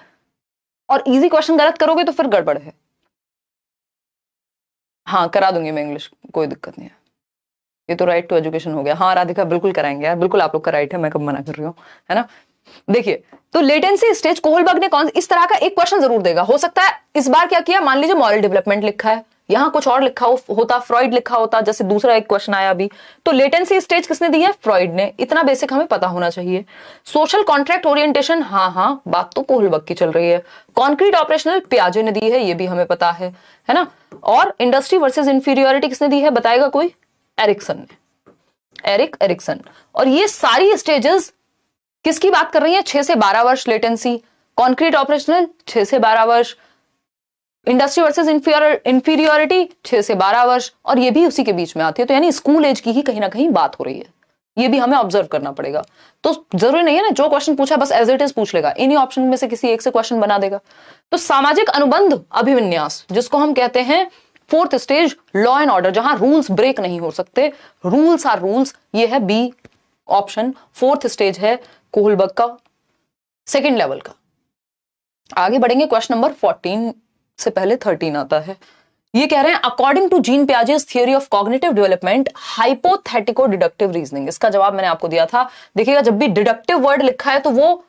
और इजी क्वेश्चन गलत करोगे तो फिर गड़बड़ है। हाँ करा दूंगी मैं इंग्लिश, कोई दिक्कत नहीं है। ये तो राइट टू एजुकेशन हो गया। हाँ राधिका बिल्कुल कराएंगे यार, बिल्कुल आप लोग का राइट है, मैं कब मना कर रही हूँ, है ना। देखिए तो लेटेंसी स्टेज, कोहलबर्ग ने कौन इस तरह का एक क्वेश्चन जरूर देगा। हो सकता है इस बार क्या किया, मान लीजिए मॉरल डेवलपमेंट लिखा है, यहां कुछ और लिखा होता, फ्रॉइड लिखा होता, जैसे दूसरा एक क्वेश्चन आया अभी। तो लेटेंसी स्टेज किसने दी है, फ्रॉइड ने। इतना बेसिक हमें पता होना चाहिए। सोशल कॉन्ट्रैक्ट ओरिएंटेशन, हाँ बात तो कोहलबर्ग की चल रही है। कॉन्क्रीट ऑपरेशनल पियाजे ने दी है, ये भी हमें पता है ना। और इंडस्ट्री वर्सेस इंफीरियोरिटी किसने दी है, बताएगा कोई, एरिक्सन ने, एरिक एरिक्सन। और ये सारी स्टेजेस किसकी बात कर रही है, 6 से 12 वर्ष लेटेंसी, कॉन्क्रीट ऑपरेशनल 6 से 12 वर्ष, इंडस्ट्री वर्सेस इंफीरियोरिटी 6 से 12 वर्ष, और ये भी उसी के बीच में आती है। तो यानी स्कूल एज की ही कहीं ना कहीं बात हो रही है। ये भी हमें ऑब्जर्व करना पड़ेगा। तो जरूरी नहीं है ना जो क्वेश्चन पूछा बस एज इट इज पूछ लेगा, इन्हीं ऑप्शन में से किसी एक से क्वेश्चन बना देगा। तो सामाजिक अनुबंध अभिविन्यास, जिसको हम कहते हैं 4th stage, law and order, जहां रूल्स ब्रेक नहीं हो सकते, रूल्स आर रूल्स, ये है बी ऑप्शन। 4th स्टेज है कोहलबर्ग का 2nd लेवल का। आगे बढ़ेंगे, क्वेश्चन नंबर 14 से पहले 13 आता है। ये कह रहे हैं according to Jean Piaget's theory of cognitive development, hypothetico deductive reasoning. इसका जवाब मैंने आपको दिया था। देखिएगा जब भी डिडक्टिव वर्ड लिखा है तो वो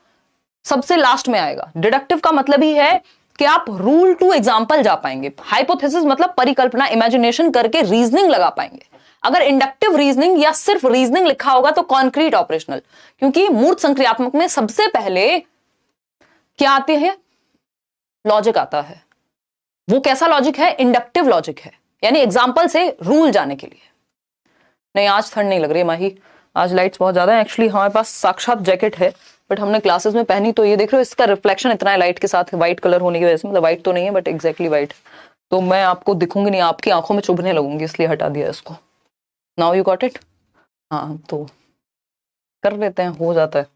सबसे लास्ट में आएगा। डिडक्टिव का मतलब ही है कि आप रूल टू एग्जाम्पल जा पाएंगे। हाइपोथेसिस मतलब परिकल्पना, इमेजिनेशन करके रीजनिंग लगा पाएंगे। अगर इंडक्टिव रीजनिंग या सिर्फ रीजनिंग लिखा होगा तो कॉन्क्रीट ऑपरेशनल, क्योंकि मूर्त संक्रियात्मक में सबसे पहले क्या आती है, लॉजिक आता है। वो कैसा लॉजिक है, इंडक्टिव लॉजिक है, यानी एग्जाम्पल से रूल जाने के लिए। नहीं आज ठंड नहीं लग रही माही, आज लाइट्स बहुत ज्यादा है। एक्चुअली हमारे पास साक्षात जैकेट है बट हमने क्लासेस में पहनी, तो ये देख रहे हो इसका रिफ्लेक्शन इतना है लाइट के साथ, व्हाइट कलर होने की वजह से, मतलब व्हाइट तो नहीं है बट एग्जैक्टली व्हाइट, तो मैं आपको दिखूंगी नहीं, आपकी आंखों में चुभने लगूंगी, इसलिए हटा दिया इसको। Now you got it. हाँ तो कर लेते हैं, हो जाता है।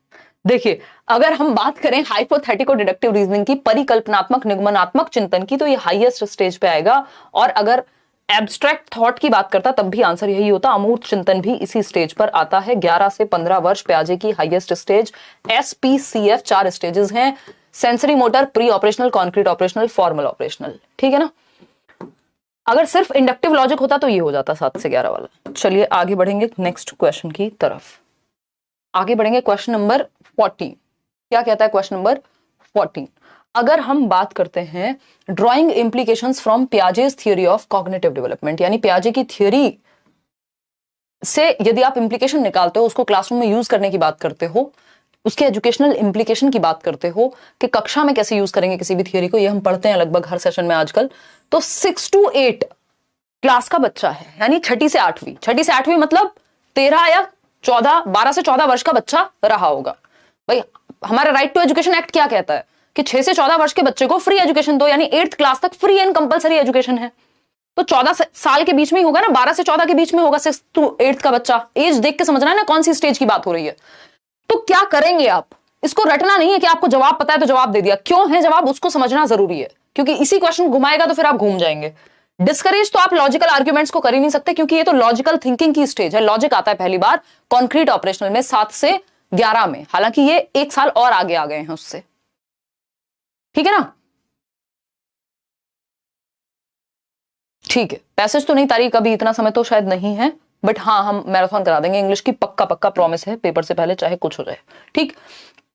देखिए अगर हम बात करें हाइपोथेटिको डिडक्टिव रीजनिंग की, परिकल्पनात्मक निगमनात्मक चिंतन की, तो ये हाईएस्ट स्टेज पे आएगा। और अगर एब्स्ट्रैक्ट थॉट की बात करता तब भी आंसर यही होता। अमूर्त चिंतन भी इसी स्टेज पर आता है। 11 से 15 वर्ष पियाजे की हाईएस्ट स्टेज। SPCF 4 स्टेजेस हैं, sensory motor, pre operational, concrete operational, formal operational, ठीक है ना। अगर सिर्फ इंडक्टिव लॉजिक होता तो ये हो जाता 7 से 11 वाला। चलिए आगे बढ़ेंगे नेक्स्ट क्वेश्चन की तरफ। आगे बढ़ेंगे क्वेश्चन नंबर 14। क्या कहता है क्वेश्चन नंबर 14, अगर हम बात करते हैं drawing implications from Piaget's theory of cognitive development, यानी पियाजे की थियोरी से यदि आप इम्प्लीकेशन निकालते हो, उसको क्लासरूम में यूज करने की बात करते हो, उसके एजुकेशनल इम्प्लीकेशन की बात करते हो कि कक्षा में कैसे यूज करेंगे किसी भी थियोरी को, ये हम पढ़ते हैं लगभग हर सेशन में आजकल। तो 6 to 8 क्लास का बच्चा है, यानी छठी से आठवीं मतलब 13 या 14, 12 से 14 वर्ष का बच्चा रहा होगा। भाई हमारा राइट टू एजुकेशन एक्ट क्या कहता है कि 6 से 14 वर्ष के बच्चे को फ्री एजुकेशन दो, यानी 8th क्लास तक फ्री एंड कंपलसरी एजुकेशन है। तो 14 साल के बीच में ही होगा ना, 12 से 14 के बीच में होगा 6 to 8 का बच्चा। एज देख के समझना है ना कौन सी स्टेज की बात हो रही है। तो क्या करेंगे आप, इसको रटना नहीं है कि आपको जवाब पता है तो जवाब दे दिया, क्यों है जवाब उसको समझना जरूरी है, क्योंकि इसी क्वेश्चन घुमाएगा तो फिर आप घूम जाएंगे। डिस्करेज तो आप लॉजिकल आर्ग्यूमेंट्स को कर ही नहीं सकते, क्योंकि ये तो लॉजिकल थिंकिंग की स्टेज है। लॉजिक आता है पहली बार कॉन्क्रीट ऑपरेशनल में 7 से 11 में, हालांकि ये 1 साल और आगे आ गए हैं उससे, ठीक है ना। ठीक है, पैसेज तो नहीं तारीख, अभी इतना समय तो शायद नहीं है, बट हाँ हम मैराथन करा देंगे इंग्लिश की, पक्का प्रॉमिस है, पेपर से पहले चाहे कुछ हो जाए, ठीक।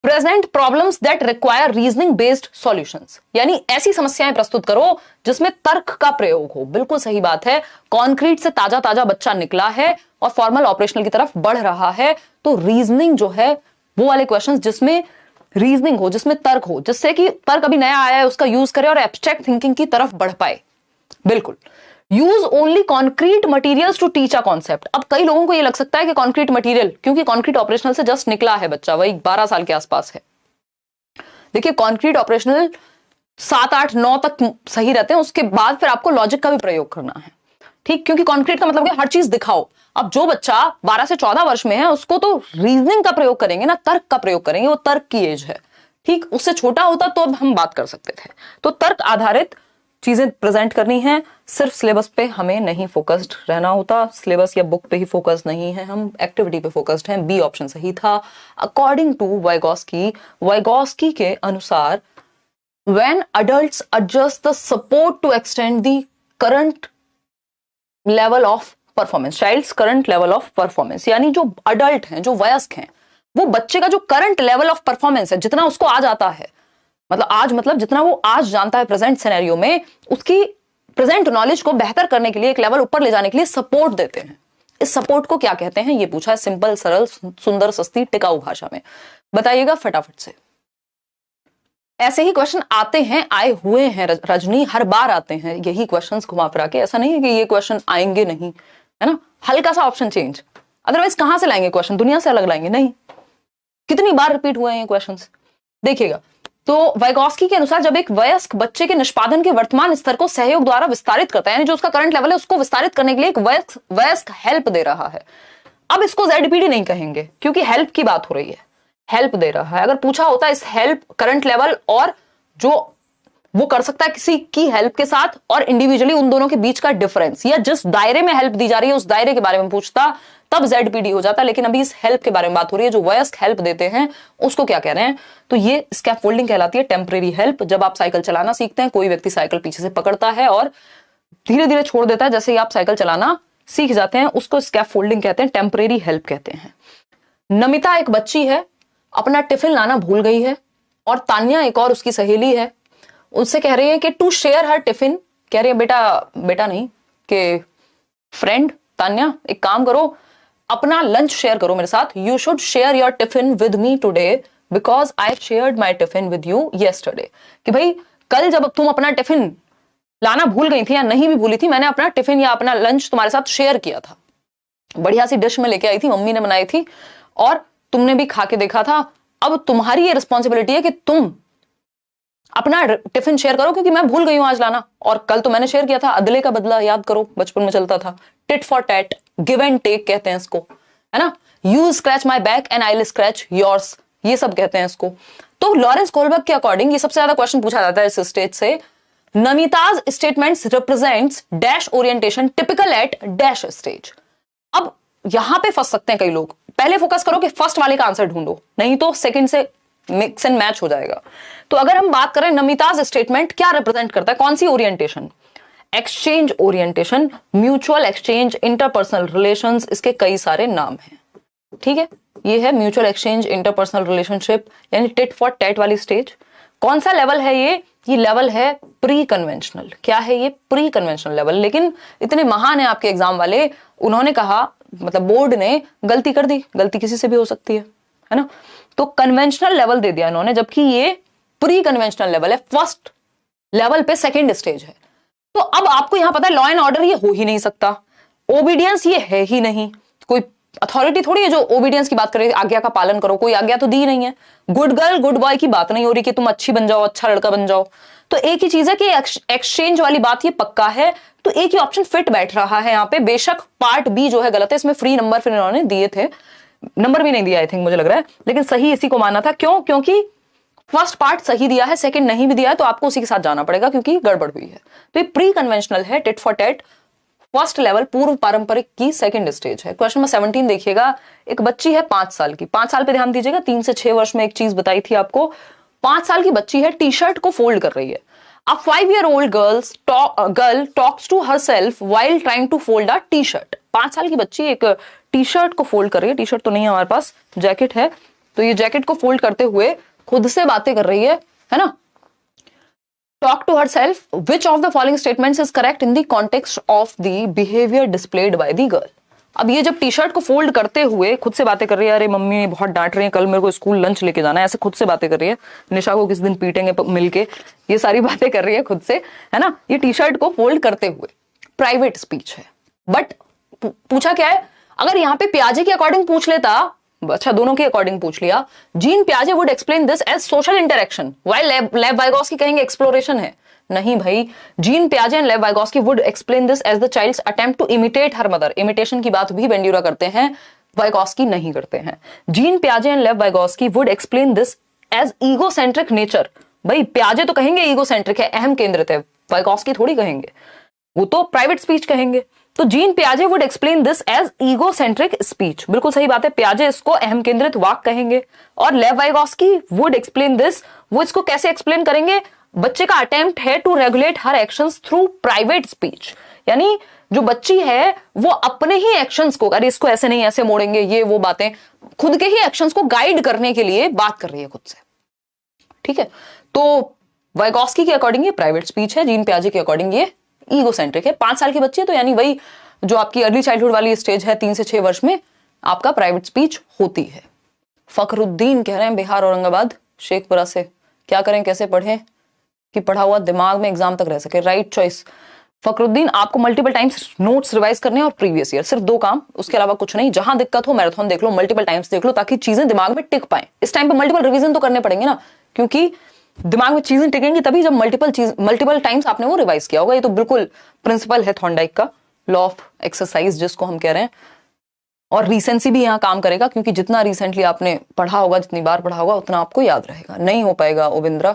Present problems that require reasoning based solutions, यानी ऐसी समस्याएं प्रस्तुत करो जिसमें तर्क का प्रयोग हो। बिल्कुल सही बात है, कॉन्क्रीट से ताजा बच्चा निकला है और फॉर्मल ऑपरेशनल की तरफ बढ़ रहा है, तो रीजनिंग जो है वो वाले क्वेश्चंस जिसमें रीजनिंग हो, जिसमें तर्क हो, जिससे कि तर्क अभी नया आया है उसका यूज करे और एब्स्ट्रैक्ट थिंकिंग की तरफ बढ़ पाए। बिल्कुल। Use only concrete materials to teach a concept. अब कई लोगों को यह लग सकता है कि कॉन्क्रीट मटेरियल, क्योंकि कॉन्क्रीट ऑपरेशनल से जस्ट निकला है बच्चा, वही 12 साल के आसपास है। देखिए कॉन्क्रीट ऑपरेशनल 7, 8, 9 तक सही रहते हैं, उसके बाद फिर आपको लॉजिक का भी प्रयोग करना है, ठीक, क्योंकि कॉन्क्रीट का मतलब है हर चीज दिखाओ। अब जो बच्चा 12 से 14 वर्ष में है उसको तो रीजनिंग का प्रयोग करेंगे ना, तर्क का प्रयोग करेंगे, वो तर्क की एज है, ठीक। उससे छोटा होता तो अब हम बात कर सकते थे। तो तर्क आधारित चीजें प्रेजेंट करनी है, सिर्फ सिलेबस पे हमें नहीं फोकस्ड रहना होता, सिलेबस या बुक पे ही फोकस नहीं है, हम एक्टिविटी पे फोकस्ड हैं। बी ऑप्शन सही था। अकॉर्डिंग टू वाइगॉस्की के अनुसार when adults adjust the support to extend the current level of performance, child's current level of performance, यानी जो अडल्ट हैं, जो वयस्क हैं, वो बच्चे का जो करंट लेवल ऑफ परफॉर्मेंस है, जितना उसको आ जाता है, मतलब जितना वो आज जानता है प्रेजेंट सिनेरियो में, उसकी प्रेजेंट नॉलेज को बेहतर करने के लिए, एक लेवल ऊपर ले जाने के लिए सपोर्ट देते हैं। इस सपोर्ट को क्या कहते हैं ये पूछा है, सिंपल, सरल, सुंदर, सस्ती, टिकाऊ भाषा में बताइएगा फटाफट से। ऐसे ही क्वेश्चन आते हैं, आए हुए हैं रजनी, हर बार आते हैं यही क्वेश्चंस घुमा फिरा के, ऐसा नहीं है कि ये क्वेश्चन आएंगे नहीं, है ना, हल्का सा ऑप्शन चेंज, अदरवाइज कहां से लाएंगे क्वेश्चन, दुनिया से अलग लाएंगे नहीं। कितनी बार रिपीट हुए हैं ये क्वेश्चंस, देखिएगा। तो वाइगॉस्की के अनुसार जब एक वयस्क बच्चे के निष्पादन के वर्तमान स्तर को सहयोग द्वारा विस्तारित करता है, यानी जो उसका करंट लेवल है उसको विस्तारित करने के लिए एक वयस्क हेल्प दे रहा है। अब इसको ZPD नहीं कहेंगे क्योंकि हेल्प की बात हो रही है, हेल्प दे रहा है। अगर पूछा होता इस हेल्प, करंट लेवल और जो वो कर सकता है किसी की हेल्प के साथ और इंडिविजुअली, उन दोनों के बीच का डिफरेंस, या जिस दायरे में हेल्प दी जा रही है उस दायरे के बारे में पूछता, तब ZPD हो जाता। लेकिन अभी इस हेल्प के बारे में बात हो रही है, जो वयस्क हेल्प देते हैं उसको क्या कह रहे हैं, तो ये स्कैफोल्डिंग कहलाती है, टेम्परेरी हेल्प। जब आप साइकिल चलाना सीखते हैं, कोई व्यक्ति साइकिल पीछे से पकड़ता है और धीरे धीरे छोड़ देता है, जैसे ही आप साइकिल चलाना सीख जाते हैं, उसको स्कैफोल्डिंग कहते हैं, टेम्परेरी हेल्प कहते हैं। नमिता एक बच्ची है, अपना टिफिन लाना भूल गई है, और तान्या एक और उसकी सहेली है, उससे कह रही है कि टू शेयर हर टिफिन, कह रही है बेटा नहीं कि फ्रेंड तान्या एक काम करो, अपना लंच शेयर करो मेरे साथ, you should share your tiffin with me today because I shared my tiffin with you yesterday. कि भाई कल जब तुम अपना टिफिन लाना भूल गई थी या नहीं भी भूली थी, मैंने अपना टिफिन या अपना लंच तुम्हारे साथ शेयर किया था, बढ़िया सी डिश में लेके आई थी, मम्मी ने बनाई थी और तुमने भी खा के देखा था। अब तुम्हारी ये रिस्पॉन्सिबिलिटी है कि तुम अपना टिफिन शेयर करो, क्योंकि मैं भूल गई हूं आज लाना, और कल तो मैंने शेयर किया था। अदले का बदला याद करो, बचपन में चलता था, tit for tat, give and take कहते हैं इसको, है ना। You scratch my back and I will scratch yours, ये सब कहते हैं इसको। तो लॉरेंस कोलबर्ग के अकॉर्डिंग ये सबसे ज्यादा क्वेश्चन पूछा जाता है इस स्टेज से, नमिताज statements represents dash orientation typical at dash stage. अब यहां पे फंस सकते हैं कई लोग, पहले फोकस करो कि फर्स्ट वाले का आंसर ढूंढो, नहीं तो सेकंड से मिक्स एंड मैच हो जाएगा। तो अगर हम बात करें नमिताज स्टेटमेंट क्या रिप्रेजेंट करता है, कौन सी orientation, exchange orientation, mutual exchange, interpersonal relations, इसके कई सारे नाम हैं, ठीक है। ये है म्यूचुअल एक्सचेंज, इंटरपर्सनल रिलेशनशिप, यानी टिट फॉर टैट वाली स्टेज। कौन सा लेवल है ये लेवल है प्री कन्वेंशनल। क्या है ये? Pre conventional level. लेकिन इतने महान है आपके एग्जाम वाले, उन्होंने कहा, मतलब बोर्ड ने गलती कर दी, गलती किसी से भी हो सकती है ना, तो कन्वेंशनल लेवल दे दिया इन्होंने, जबकि ये प्री कन्वेंशनल लेवल है, फर्स्ट लेवल पे सेकेंड स्टेज है। तो अब आपको यहां पता है लॉ एंड ऑर्डर ये हो ही नहीं सकता, ओबीडियंस ये है ही नहीं, कोई अथॉरिटी थोड़ी है जो ओबीडियंस की बात करे, आज्ञा का पालन करो, कोई आज्ञा तो दी नहीं है। गुड गर्ल गुड बॉय की बात नहीं हो रही कि तुम अच्छी बन जाओ, अच्छा लड़का बन जाओ। तो एक ही चीज है कि एक्सचेंज वाली बात ये पक्का है, तो एक ही ऑप्शन फिट बैठ रहा है यहाँ पे। बेशक पार्ट बी जो है गलत है, इसमें फ्री नंबर फिर इन्होंने दिए थे, नंबर भी नहीं दिया आई थिंक मुझे लग रहा है, लेकिन सही इसी को माना था। क्यों? क्योंकि फर्स्ट पार्ट सही दिया है, सेकंड नहीं भी दिया है, तो आपको उसी के साथ जाना पड़ेगा क्योंकि गड़बड़ हुई है। तो ये प्री कन्वेंशनल है, tit for tat, first level, पूर्व पारंपरिक की सेकंड स्टेज है। क्वेश्चन नंबर 17 देखिएगा, एक बच्ची है 5 साल की, 5 साल पे ध्यान दीजिएगा, 3 से 6 वर्ष में एक चीज बताई थी आपको। 5 साल की बच्ची है, टी शर्ट को फोल्ड कर रही है। A 5-year-old girl talks to herself while trying to fold a t-shirt। 5 साल की बच्ची एक टी शर्ट को फोल्ड कर रही है, टी शर्ट तो नहीं है हमारे पास, जैकेट है, तो ये जैकेट को फोल्ड करते हुए खुद से बातें कर रही है ना। Talk to herself, which of the following statements is correct in the context of the behavior displayed by the girl। अब ये जब टी शर्ट को फोल्ड करते हुए खुद से बातें कर रही है, अरे मम्मी बहुत डांट रही है, कल मेरे को स्कूल लंच लेके जाना है, ऐसे खुद से बातें कर रही है, निशा को किस दिन पीटेंगे मिलके, ये सारी बातें कर रही है खुद से, है ना, ये टी शर्ट को फोल्ड करते हुए। प्राइवेट स्पीच है, बट पूछा क्या है, अगर यहाँ पे पियाजे के अकॉर्डिंग पूछ लेता, अच्छा दोनों के अकॉर्डिंग पूछ लिया, जीन पियाजे would explain this as social interaction, while Lev Vygotsky कहेंगे एक्सप्लोरेशन है। नहीं भाई, जीन पियाजे and Lev Vygotsky would explain this as the child's attempt to imitate her mother. Imitation की बात भी बेंड्यूरा करते हैं, वाइगोस्की नहीं करते हैं। जीन पियाजे and Lev Vygotsky would explain this as egocentric nature. भाई पियाजे तो कहेंगे ईगोसेंट्रिक है, अहम केंद्रित है, वाइगोस्की थोड़ी कहेंगे, वो तो प्राइवेट स्पीच कहेंगे। तो जीन पियाजे would explain this as egocentric speech, बिल्कुल सही बात है, पियाजे इसको अहम केंद्रित वाक कहेंगे। और लेव वाइगोस्की वुड एक्सप्लेन दिस, वो इसको कैसे एक्सप्लेन करेंगे, बच्चे का अटेम्प्ट है to regulate her actions through private speech, यानी जो बच्ची है वो अपने ही एक्शंस को, अरे इसको ऐसे नहीं ऐसे मोड़ेंगे, ये वो बातें, खुद के ही एक्शंस को गाइड करने के लिए बात कर रही है खुद से। ठीक है, तो वाइगोस्की के अकॉर्डिंग ये प्राइवेट स्पीच है, जीन पियाजे के अकॉर्डिंग ये ईगोसेंट्रिक है। 5 साल की बच्ची है, तो यानी वही जो आपकी अर्ली चाइल्डहुड वाली स्टेज है, 3 से 6 वर्ष में आपका प्राइवेट स्पीच होती है। फखरुद्दीन कह रहे हैं बिहार औरंगाबाद शेखपुरा से, क्या करें कैसे पढ़ें कि पढ़ा हुआ दिमाग में एग्जाम तक रह सके। राइट चॉइस फखरुद्दीन, आपको मल्टीपल टाइम्स नोट्स रिवाइज करने और प्रीवियस ईयर, सिर्फ 2 काम, उसके अलावा कुछ नहीं। जहां दिक्कत हो मैराथन देख लो, मल्टीपल टाइम्स देख लो, ताकि चीजें दिमाग में टिक पाए। इस टाइम पे मल्टीपल रिवीजन तो करने पड़ेंगे ना, क्योंकि दिमाग में चीजें टिकेंगी तभी जब मल्टीपल टाइम्स आपने वो रिवाइज किया होगा। ये तो बिल्कुल प्रिंसिपल है थॉर्नडाइक का, लॉ ऑफ एक्सरसाइज जिसको हम कह रहे हैं। और रिसेंसी भी यहाँ काम करेगा, क्योंकि जितना रिसेंटली आपने पढ़ा होगा, जितनी बार पढ़ा होगा, उतना आपको याद रहेगा। नहीं हो पाएगा ओबिंद्रा,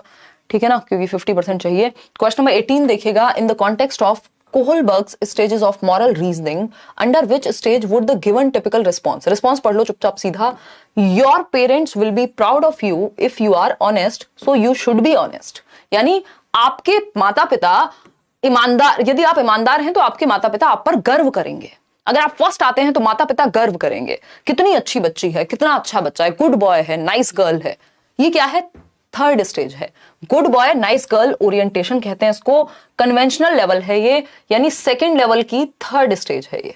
ठीक है ना, क्योंकि 50% चाहिए। क्वेश्चन नंबर 18 देखिएगा, in the context of Kohlberg's stages of moral reasoning, under which stage would the given typical response. Response पढ़ लो चुपचाप सीधा। Your parents will be proud of you if you are honest, so you should be honest. यानी आपके माता पिता ईमानदार, यदि आप ईमानदार हैं तो आपके माता पिता आप पर गर्व करेंगे। अगर आप फर्स्ट आते हैं तो माता पिता गर्व करेंगे, कितनी अच्छी बच्ची है, कितना अच्छा बच्चा है, गुड बॉय है, नाइस गर्ल है। ये क्या है? थर्ड स्टेज है। Good boy nice girl orientation कहते हैं इसको। कन्वेंशनल लेवल है ये, यानी सेकंड लेवल की थर्ड स्टेज है ये।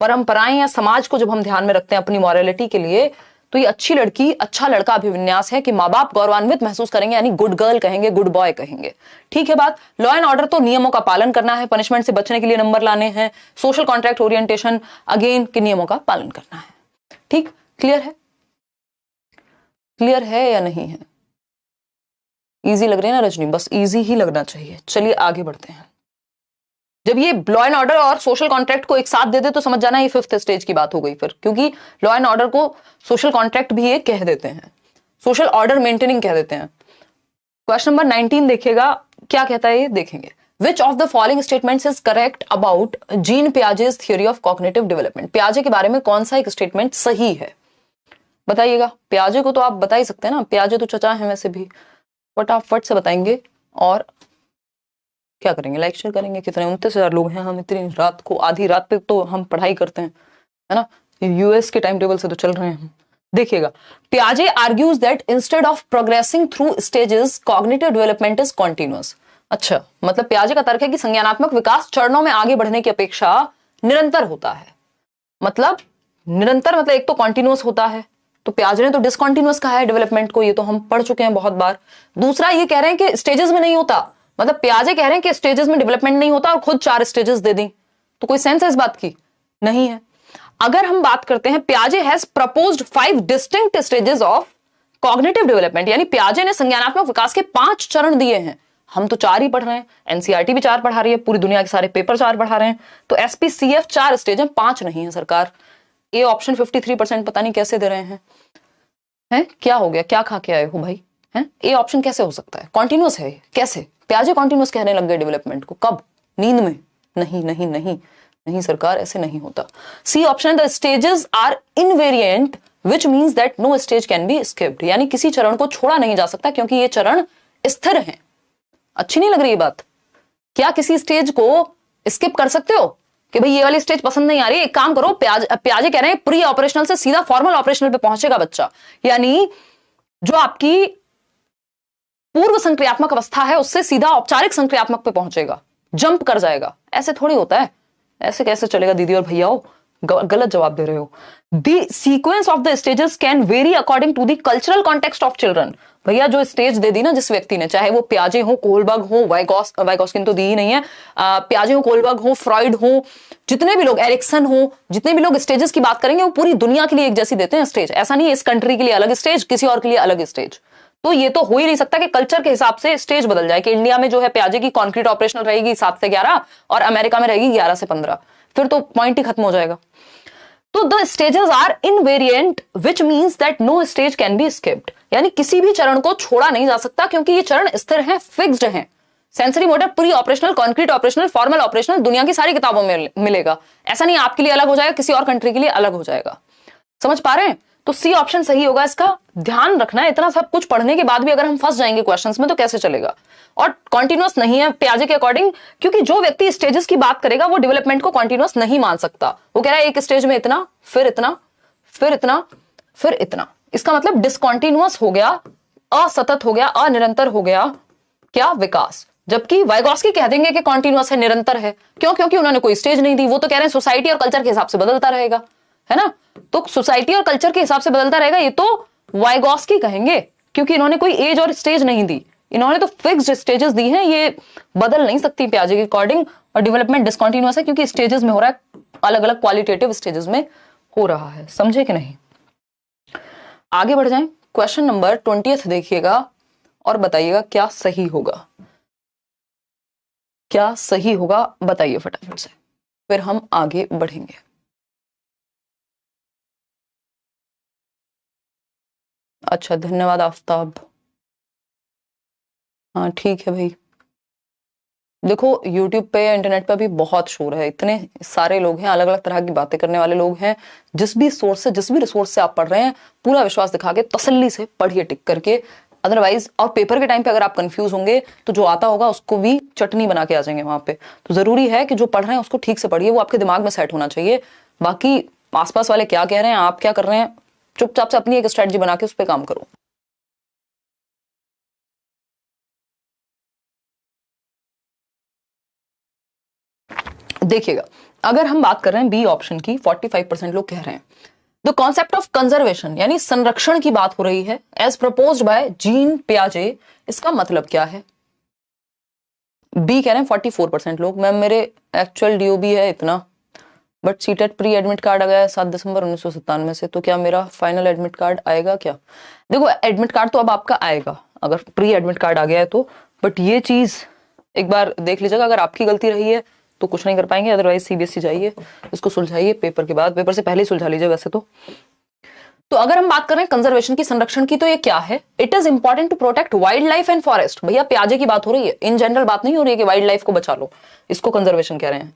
परंपराएं या समाज को जब हम ध्यान में रखते हैं अपनी मॉरलिटी के लिए, तो ये अच्छी लड़की अच्छा लड़का अभिविन्यास है कि माँ बाप गौरवान्वित महसूस करेंगे, यानी गुड गर्ल कहेंगे, गुड बॉय कहेंगे। ठीक है बात। लॉ एंड ऑर्डर तो नियमों का पालन करना है, पनिशमेंट से बचने के लिए नंबर लाने हैं। सोशल कॉन्ट्रैक्ट ओरिएंटेशन अगेन के नियमों का पालन करना है। ठीक, क्लियर है? क्लियर है या नहीं है? इजी लग रही है ना रजनी? बस इजी ही लगना चाहिए। चलिए आगे बढ़ते हैं। जब ये लॉ एंड ऑर्डर और सोशल कॉन्ट्रैक्ट को एक साथ दे दे तो समझ जाना ये 5th स्टेज की बात हो गई फिर, क्योंकि लॉ एंड ऑर्डर को सोशल कॉन्ट्रैक्ट भी ये कह देते हैं, सोशल ऑर्डर मेंटेनिंग कह देते हैं। क्वेश्चन नंबर 19 देखिएगा, क्या कहता है ये देखेंगे। Which of the following statements is correct about Jean Piaget's theory of cognitive development. पियाजे के बारे में कौन सा एक स्टेटमेंट सही है बताइएगा। पियाजे को तो आप बता ही सकते हैं ना, पियाजे तो चचा है वैसे भी, फटाफट से बताएंगे। और क्या करेंगे, लेक्चर करेंगे। कितने 29,000 लोग हैं हम, इतनी रात को, आधी रात पे तो हम पढ़ाई करते हैं, है ना। यूएस के टाइम टेबल से तो चल रहे हैं हम, देखिएगा, पियाजे argues that instead of progressing through stages cognitive development is continuous. अच्छा, मतलब पियाजे का तर्क है कि संज्ञानात्मक विकास चरणों में आगे बढ़ने की अपेक्षा निरंतर होता है। मतलब निरंतर मतलब एक तो कॉन्टिन्यूअस होता है, तो पियाजे ने तो डिसकॉन्टिन्यूअस कहा है डेवलपमेंट को, ये तो हम पढ़ चुके हैं बहुत बार। दूसरा ये कह रहे हैं कि स्टेजेस में नहीं होता, मतलब पियाजे कह रहे हैं कि स्टेजेस में डेवलपमेंट नहीं होता और खुद 4 स्टेजेस दे दी, तो कोई सेंस है इस बात की? नहीं है। अगर हम बात करते हैं, पियाजे has proposed 5 distinct stages of cognitive development, यानी पियाजे ने संज्ञानात्मक विकास के 5 चरण दिए हैं। हम तो 4 ही पढ़ रहे हैं, एनसीईआरटी भी 4 पढ़ा रही है, पूरी दुनिया के सारे पेपर 4 पढ़ा रहे हैं, तो एसपीसीएफ 4 स्टेज है, 5 नहीं है सरकार। ए ऑप्शन 53% पता नहीं कैसे दे रहे हैं? क्या हो गया, क्या खा के आए हो भाई? हैं? ए ऑप्शन कैसे हो सकता है? कॉन्टिन्यूअस है कैसे? पियाजे कॉन्टिन्यूअस कहने लग गए डेवलपमेंट को, कब? नींद में? नहीं नहीं नहीं नहीं सरकार, ऐसे नहीं होता। C option, the stages are invariant which means that no stage can be skipped, यानी किसी चरण को छोड़ा नहीं जा सकता क्योंकि ये चरण स्थिर हैं। अच्छी नहीं लग रही ये बात? क्या किसी स्टेज को स्किप कर सकते हो कि भाई ये वाली स्टेज पसंद नहीं आ रही? एक काम करो, पियाजे कह रहे हैं प्री ऑपरेशनल से सीधा फॉर्मल ऑपरेशनल पे पहुंचेगा बच्चा, यानी जो आपकी पूर्व संक्रियात्मक अवस्था है उससे सीधा औपचारिक संक्रियात्मक पे पहुंचेगा, जंप कर जाएगा। ऐसे थोड़ी होता है, ऐसे कैसे चलेगा दीदी और भैयाओ? गलत जवाब दे रहे हो। The sequence of the stages can vary according to the cultural context of children. भैया जो स्टेज दे दी ना जिस व्यक्ति ने, चाहे वो पियाजे हो, कोलबर्ग हो, वाइगॉस्किन तो दी ही नहीं है, पियाजे हो, कोलबर्ग हो, फ्रॉइड हो, जितने भी लोग, एरिक्सन हो, जितने भी लोग स्टेजेस की बात करेंगे वो पूरी दुनिया के लिए एक जैसी देते हैं स्टेज। ऐसा नहीं है इस कंट्री के लिए अलग स्टेज, किसी और के लिए अलग स्टेज। तो ये तो हो ही नहीं सकता कि कल्चर के हिसाब से स्टेज बदल जाए, कि इंडिया में जो है पियाजे की कॉन्क्रीट ऑपरेशनल रहेगी 7 से 11 और अमेरिका में रहेगी 11 से 15, फिर तो पॉइंट ही खत्म हो जाएगा। तो the stages are invariant which means that no stage can be skipped, यानी किसी भी चरण को छोड़ा नहीं जा सकता क्योंकि ये चरण स्थिर हैं, फिक्स्ड हैं। Sensory motor, pre operational, concrete operational, formal operational, दुनिया की सारी किताबों में मिलेगा। ऐसा नहीं आपके लिए अलग हो जाएगा, किसी और कंट्री के लिए अलग हो जाएगा। समझ पा रहे हैं? तो सी ऑप्शन सही होगा। इसका ध्यान रखना है, इतना सब कुछ पढ़ने के बाद भी अगर हम फंस जाएंगे क्वेश्चंस में तो कैसे चलेगा। और कॉन्टिन्यूअस नहीं है पियाजे के अकॉर्डिंग, क्योंकि जो व्यक्ति स्टेजेस की बात करेगा वो डेवलपमेंट को कॉन्टिन्यूअस नहीं मान सकता। वो कह रहा है एक स्टेज में इतना, फिर इतना, फिर इतना, फिर इतना। इसका मतलब डिसकॉन्टिन्यूअस हो गया, असतत हो गया, अनिरंतर हो गया क्या? विकास। जबकि वाइगॉस्की कह देंगे कि कॉन्टिन्यूअस है, निरंतर है। क्यों? क्योंकि उन्होंने कोई स्टेज नहीं दी। वो तो कह रहे हैं सोसाइटी और कल्चर के हिसाब से बदलता रहेगा, है ना? तो सोसाइटी और कल्चर के हिसाब से बदलता रहेगा, ये तो वाइगॉस्की कहेंगे, क्योंकि इन्होंने कोई एज और स्टेज नहीं दी, इन्होंने तो फिक्स्ड स्टेजेस दी हैं, ये बदल नहीं सकती पियाजे के अकॉर्डिंग। और डेवलपमेंट डिसकंटीन्यूअस है क्योंकि स्टेजेस में हो रहा है, अलग अलग क्वालिटेटिव स्टेजेस में हो रहा है। समझे कि नहीं? आगे बढ़ जाएं, क्वेश्चन नंबर 20 देखिएगा और बताइएगा क्या सही होगा। क्या सही होगा बताइए फटाफट से, फिर हम आगे बढ़ेंगे। अच्छा, धन्यवाद आफ्ताब। हाँ ठीक है भाई। देखो YouTube पे या इंटरनेट पे भी बहुत शोर है, इतने सारे लोग हैं, अलग अलग तरह की बातें करने वाले लोग हैं। जिस भी सोर्स से, जिस भी रिसोर्स से आप पढ़ रहे हैं, पूरा विश्वास दिखा के तसल्ली से पढ़िए टिक करके। अदरवाइज, और पेपर के टाइम पे अगर आप कंफ्यूज होंगे तो जो आता होगा उसको भी चटनी बना के आ जाएंगे वहां पे। तो जरूरी है कि जो पढ़ रहे हैं उसको ठीक से पढ़िए, वो आपके दिमाग में सेट होना चाहिए। बाकी आसपास वाले क्या कह रहे हैं, आप क्या कर रहे हैं, चुपचाप से अपनी एक स्ट्रेटजी बना के उस पर काम करो। देखिएगा, अगर हम बात कर रहे हैं बी ऑप्शन की, 45% लोग कह रहे हैं द कॉन्सेप्ट ऑफ कंजर्वेशन, यानी संरक्षण की बात हो रही है, एज प्रपोज्ड बाय जीन पियाजे। इसका मतलब क्या है? बी कह रहे हैं 44% लोग। मैम मेरे एक्चुअल डीओबी है इतना, but CTET pre admit card आ गया है 7 दिसंबर 1997 से, तो क्या मेरा फाइनल एडमिट कार्ड आएगा क्या? देखो, एडमिट कार्ड तो अब आपका आएगा अगर प्री एडमिट कार्ड आ गया है तो, बट ये चीज एक बार देख लीजिएगा। अगर आपकी गलती रही है तो कुछ नहीं कर पाएंगे, अदरवाइज सीबीएसई जाइए, इसको सुलझाइए पेपर के बाद, पेपर से पहले ही सुलझा लीजिए वैसे तो अगर हम बात कर रहे हैं कंजर्वेशन की, संरक्षण की, तो ये क्या है? It is important to protect wildlife and forest. भैया पियाजे की बात हो रही है, इन जनरल बात नहीं हो रही है कि वाइल्ड लाइफ को बचा लो, इसको कंजर्वेशन कह रहे हैं।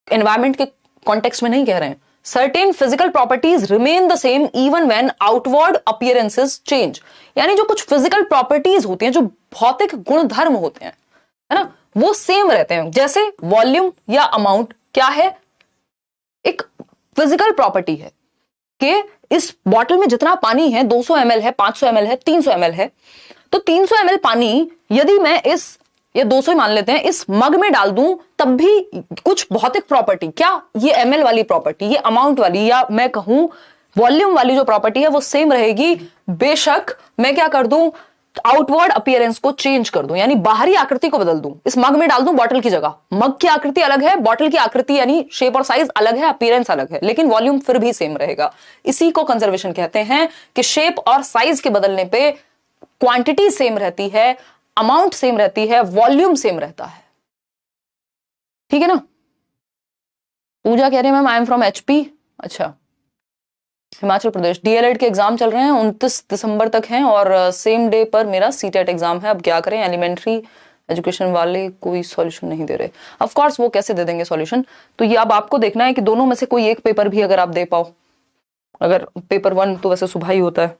एनवायरमेंट के कॉन्टेक्स्ट में नहीं कह रहे हैं। Certain physical properties remain the same even when outward appearances change, यानी जो कुछ फिजिकल प्रॉपर्टीज होती हैं, जो भौतिक गुणधर्म होते हैं, है ना, वो सेम रहते हैं। जैसे वॉल्यूम या अमाउंट क्या है? एक फिजिकल प्रॉपर्टी है कि इस बॉटल में जितना पानी है 200 ml है, 500 ml है, 300 ml है, तो 300 ml पानी यदि मैं इस, ये 200 मान लेते हैं, इस मग में डाल दूं तब भी कुछ भौतिक प्रॉपर्टी, क्या ये ml वाली प्रॉपर्टी, ये अमाउंट वाली, या मैं कहूं वॉल्यूम वाली जो प्रॉपर्टी है वो सेम रहेगी। बेशक मैं क्या कर दूं, आउटवर्ड अपीयरेंस को चेंज कर दूं, यानी बाहरी आकृति को बदल दूं, इस मग में डाल दूं बॉटल की जगह। मग की आकृति अलग है, बॉटल की आकृति यानी शेप और साइज अलग है, अपीयरेंस अलग है, लेकिन वॉल्यूम फिर भी सेम रहेगा। इसी को कंजर्वेशन कहते हैं कि शेप और साइज के बदलने पे क्वांटिटी सेम रहती है, अमाउंट सेम रहती है, वॉल्यूम सेम रहता है। ठीक है ना। पूजा कह रही है ma'am I am from HP, अच्छा हिमाचल प्रदेश। डीएलएड के एग्जाम चल रहे हैं, 29 दिसंबर तक हैं और सेम डे पर मेरा सीटेट एग्जाम है। अब क्या करें, एलिमेंट्री एजुकेशन वाले कोई सॉल्यूशन नहीं दे रहे। ऑफ कोर्स वो कैसे दे देंगे सॉल्यूशन, तो ये अब आपको देखना है कि दोनों में से कोई एक पेपर भी अगर आप दे पाओ। अगर पेपर 1 तो वैसे सुबह ही होता है,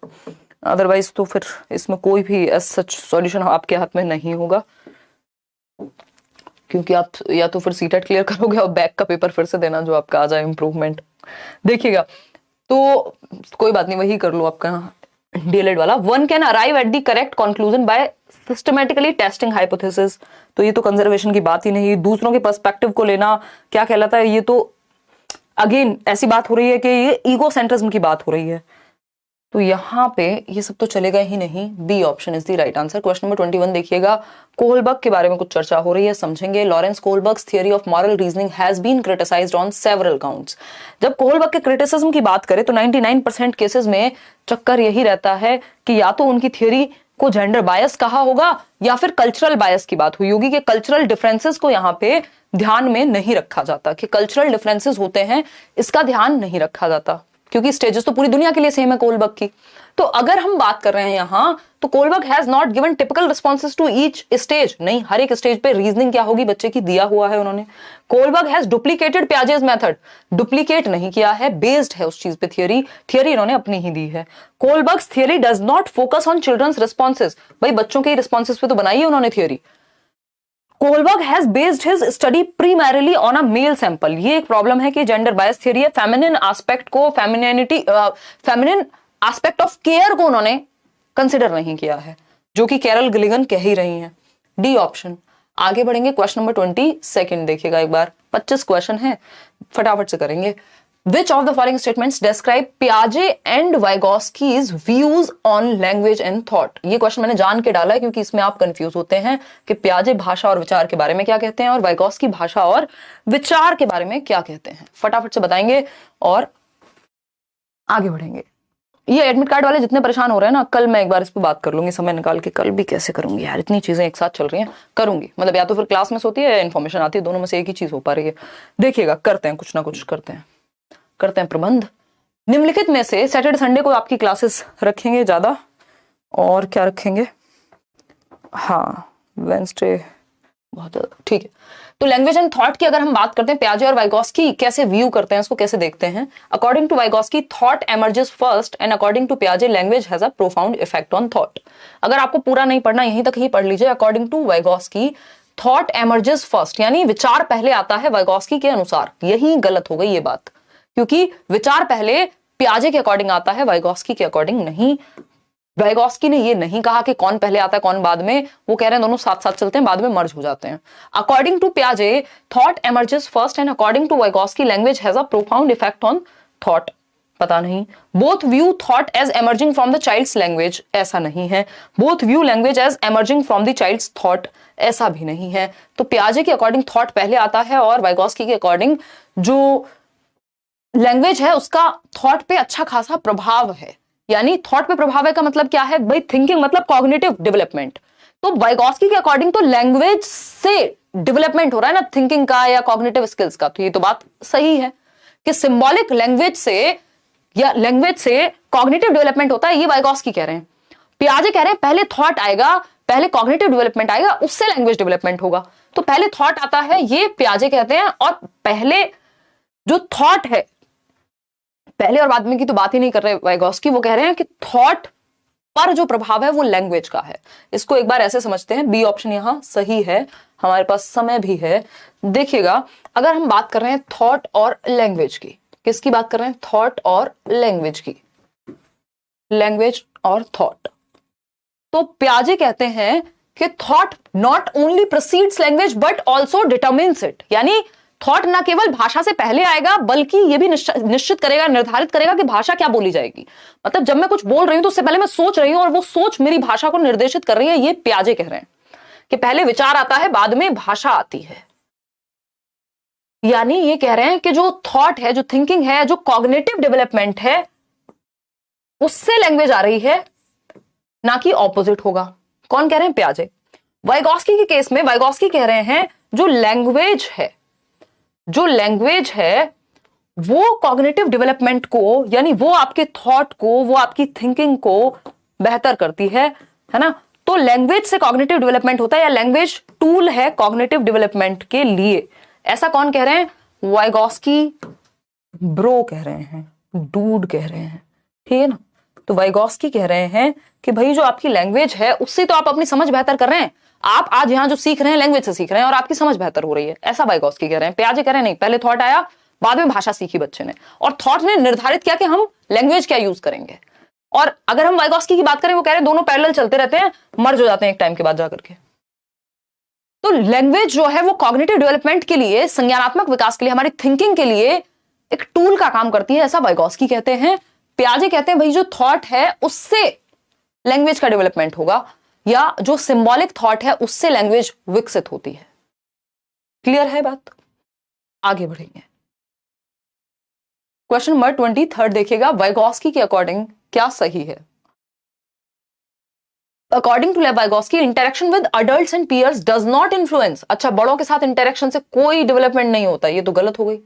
अदरवाइज तो फिर इसमें कोई भी सच सॉल्यूशन आपके हाथ में नहीं होगा, क्योंकि आप या तो फिर सीटेट क्लियर करोगे और बैक का पेपर फिर से देना जो आपका आ जाए इम्प्रूवमेंट। देखिएगा, तो कोई बात नहीं, वही कर लो आपका डीएलएड वाला। One can arrive at the correct conclusion by systematically testing hypothesis, तो ये तो कंजर्वेशन की बात ही नहीं। दूसरों के पर्सपेक्टिव को लेना क्या कहलाता है, ये तो अगेन ऐसी बात हो रही है कि ये ईगो सेंट्रिज्म की बात हो रही है, तो यहां पे ये सब तो चलेगा ही नहीं। B option is the right answer. Question number 21 देखिएगा, कोहलबर्ग के बारे में कुछ चर्चा हो रही है, समझेंगे। Lawrence Kohlberg's theory of moral reasoning has been criticised on several counts. जब कोहलबर्ग के क्रिटिसिज्म की बात करें तो 99% केसेस में चक्कर यही रहता है कि या तो उनकी थियरी को जेंडर बायस कहा होगा या फिर कल्चरल बायस की बात हुई होगी, कि कल्चरल डिफरेंसेस को यहाँ पे ध्यान में नहीं रखा जाता, कि कल्चरल डिफरेंसेस होते हैं, इसका ध्यान नहीं रखा जाता, क्योंकि स्टेजेस तो पूरी दुनिया के लिए सेम है कोहलबर्ग की। तो अगर हम बात कर रहे हैं यहां, तो Kohlberg has not given typical responses to each stage, नहीं, हर एक स्टेज पे रीजनिंग क्या होगी बच्चे की दिया हुआ है उन्होंने। Kohlberg has duplicated Piaget's method, duplicate नहीं किया है, बेस्ड है उस चीज पे थियरी इन्होंने अपनी ही दी है। Kohlberg's theory does not focus on children's responses, भाई बच्चों के रिस्पॉन्सेज पे तो बनाई है उन्होंने theory. Kohlberg has based his study primarily on a male sample, ये एक प्रॉब्लम है कि जेंडर बायस थियरी है। फेमिनिन एस्पेक्ट को, फेमिनिन एस्पेक्ट ऑफ केयर को उन्होंने कंसिडर नहीं किया है, जो कि कैरल गिलिगन कह ही रही हैं। D option. आगे बढ़ेंगे, क्वेश्चन नंबर 22 देखिएगा एक बार, 25 क्वेश्चन है, फटाफट से करेंगे। Which of the following statements describe Piaget and Vygotsky's views on language and thought? ये क्वेश्चन मैंने जान के डाला है क्योंकि इसमें आप कंफ्यूज होते हैं कि पियाजे भाषा और विचार के बारे में क्या कहते हैं और वाइगोत्स्की भाषा और विचार के बारे में क्या कहते हैं। फटाफट से बताएंगे और आगे बढ़ेंगे। ये एडमिट कार्ड वाले जितने परेशान हो रहे हैं ना, कल मैं एक बार इस पर बात कर लूंगी, समय निकाल के। कल भी कैसे करूंगी यार, इतनी चीजें एक साथ चल रही हैं, करूंगी मतलब या तो फिर क्लास में होती है या इन्फॉर्मेशन आती है, दोनों में से एक ही चीज हो पा रही है। देखिएगा, करते हैं कुछ ना कुछ, करते हैं प्रबंध। निम्नलिखित में से सैटरडे संडे को आपकी क्लासेस रखेंगे ज्यादा, और क्या रखेंगे, हाँ वेंसडे बहुत ज्यादा, ठीक है। तो लैंग्वेज एंड थॉट की अगर हम बात करते हैं, पियाजे और वाइगोत्स्की कैसे व्यू करते हैं, उसको कैसे देखते हैं। According to Vygotsky thought emerges first and according to पियाजे language has a profound effect on thought. अगर आपको पूरा नहीं पढ़ना, यहीं तक ही पढ़ लीजिए। According to Vygotsky thought emerges first, यानी विचार पहले आता है वाइगोत्स्की के अनुसार। यही गलत हो गई ये बात, क्योंकि विचार पहले पियाजे के अकॉर्डिंग आता है, वाइगोत्स्की के अकॉर्डिंग नहीं। वाइगोत्स्की ने ये नहीं कहा कि कौन पहले आता है कौन बाद में, वो कह रहे हैं दोनों साथ साथ चलते हैं, बाद में मर्ज हो जाते हैं। अकॉर्डिंग टू पियाजे thought emerges first and according to Vygotsky language has a profound effect on thought. पता नहीं। Both view thought as emerging from the child's language, ऐसा नहीं है। Both view language as emerging from the child's thought, ऐसा भी नहीं है। तो पियाजे के अकॉर्डिंग थॉट पहले आता है और वाइगोत्स्की के अकॉर्डिंग जो लैंग्वेज है उसका थॉट पे अच्छा खासा प्रभाव है। यानी थॉट पे प्रभाव है का मतलब क्या है भाई, थिंकिंग मतलब कॉग्निटिव डेवलपमेंट। तो वाइगोत्स्की के अकॉर्डिंग तो लैंग्वेज से डेवलपमेंट हो रहा है ना थिंकिंग का या कॉग्निटिव स्किल्स का, तो ये तो बात सही है कि सिंबॉलिक लैंग्वेज से या लैंग्वेज से कॉग्निटिव डेवलपमेंट होता है, ये वाइगोत्स्की कह रहे हैं। पियाजे कह रहे हैं पहले थॉट आएगा, पहले कॉग्निटिव डेवलपमेंट आएगा, उससे लैंग्वेज डेवलपमेंट होगा। तो पहले थॉट आता है, ये पियाजे कहते हैं, और पहले जो थॉट है, पहले और बाद में की तो बात ही नहीं कर रहे वाइगोत्स्की, वो कह रहे हैं कि थॉट पर जो प्रभाव है वो लैंग्वेज का है। इसको एक बार ऐसे समझते हैं, बी ऑप्शन यहां सही है। हमारे पास समय भी है, देखिएगा। अगर हम बात कर रहे हैं थॉट और लैंग्वेज की, किसकी बात कर रहे हैं, थॉट और लैंग्वेज की, लैंग्वेज और थॉट। तो पियाजे कहते हैं कि thought not only proceeds language but also determines it, यानी थॉट ना केवल भाषा से पहले आएगा बल्कि यह भी निश्चित करेगा, निर्धारित करेगा कि भाषा क्या बोली जाएगी। मतलब जब मैं कुछ बोल रही हूं तो उससे पहले मैं सोच रही हूं और वो सोच मेरी भाषा को निर्देशित कर रही है। ये पियाजे कह रहे हैं कि पहले विचार आता है, बाद में भाषा आती है। यानी ये कह रहे हैं कि जो थॉट है, जो थिंकिंग है, जो कॉग्निटिव डेवलपमेंट है, उससे लैंग्वेज आ रही है, ना कि ऑपोजिट होगा। कौन कह रहे हैं? पियाजे। वाइगॉस्की के केस में वाइगॉस्की कह रहे हैं जो लैंग्वेज है वो कॉग्निटिव डेवलपमेंट को, यानी वो आपके थॉट को, वो आपकी थिंकिंग को बेहतर करती है ना। तो लैंग्वेज से कॉग्निटिव डेवलपमेंट होता है, या लैंग्वेज टूल है कॉग्निटिव डेवलपमेंट के लिए। ऐसा कौन कह रहे हैं? वाइगॉस्की ब्रो कह रहे हैं, डूड कह रहे हैं, ठीक है ना। तो वाइगॉस्की कह रहे हैं कि भाई जो आपकी लैंग्वेज है उससे तो आप अपनी समझ बेहतर कर रहे हैं। आप आज यहां जो सीख रहे हैं लैंग्वेज से सीख रहे हैं और आपकी समझ बेहतर हो रही है, ऐसा वाइगॉस्की कह रहे हैं। पियाजे कह रहे हैं नहीं, पहले थॉट आया, बाद में भाषा सीखी बच्चे ने, और थॉट ने निर्धारित किया कि हम लैंग्वेज क्या यूज करेंगे। और अगर हम वाइगॉस्की की बात करें, वो कह रहे हैं दोनों पैरेलल चलते रहते हैं, मर्ज हो जाते हैं एक टाइम के बाद जाकर के। तो लैंग्वेज जो है वो कॉग्निटिव डेवलपमेंट के लिए, संज्ञानात्मक विकास के लिए, हमारी थिंकिंग के लिए एक टूल का काम करती है, ऐसा वाइगॉस्की कहते हैं। पियाजे कहते हैं भाई जो थॉट है उससे लैंग्वेज का डेवलपमेंट होगा, या जो सिंबॉलिक थॉट है उससे लैंग्वेज विकसित होती है। क्लियर है बात? आगे बढ़ेंगे। क्वेश्चन नंबर 23 देखिएगा, वाइगॉस्की के अकॉर्डिंग क्या सही है? According to Vygotsky, interaction with adults and peers does not influence. अच्छा, बड़ों के साथ इंटरेक्शन से कोई डेवलपमेंट नहीं होता, ये तो गलत हो गई।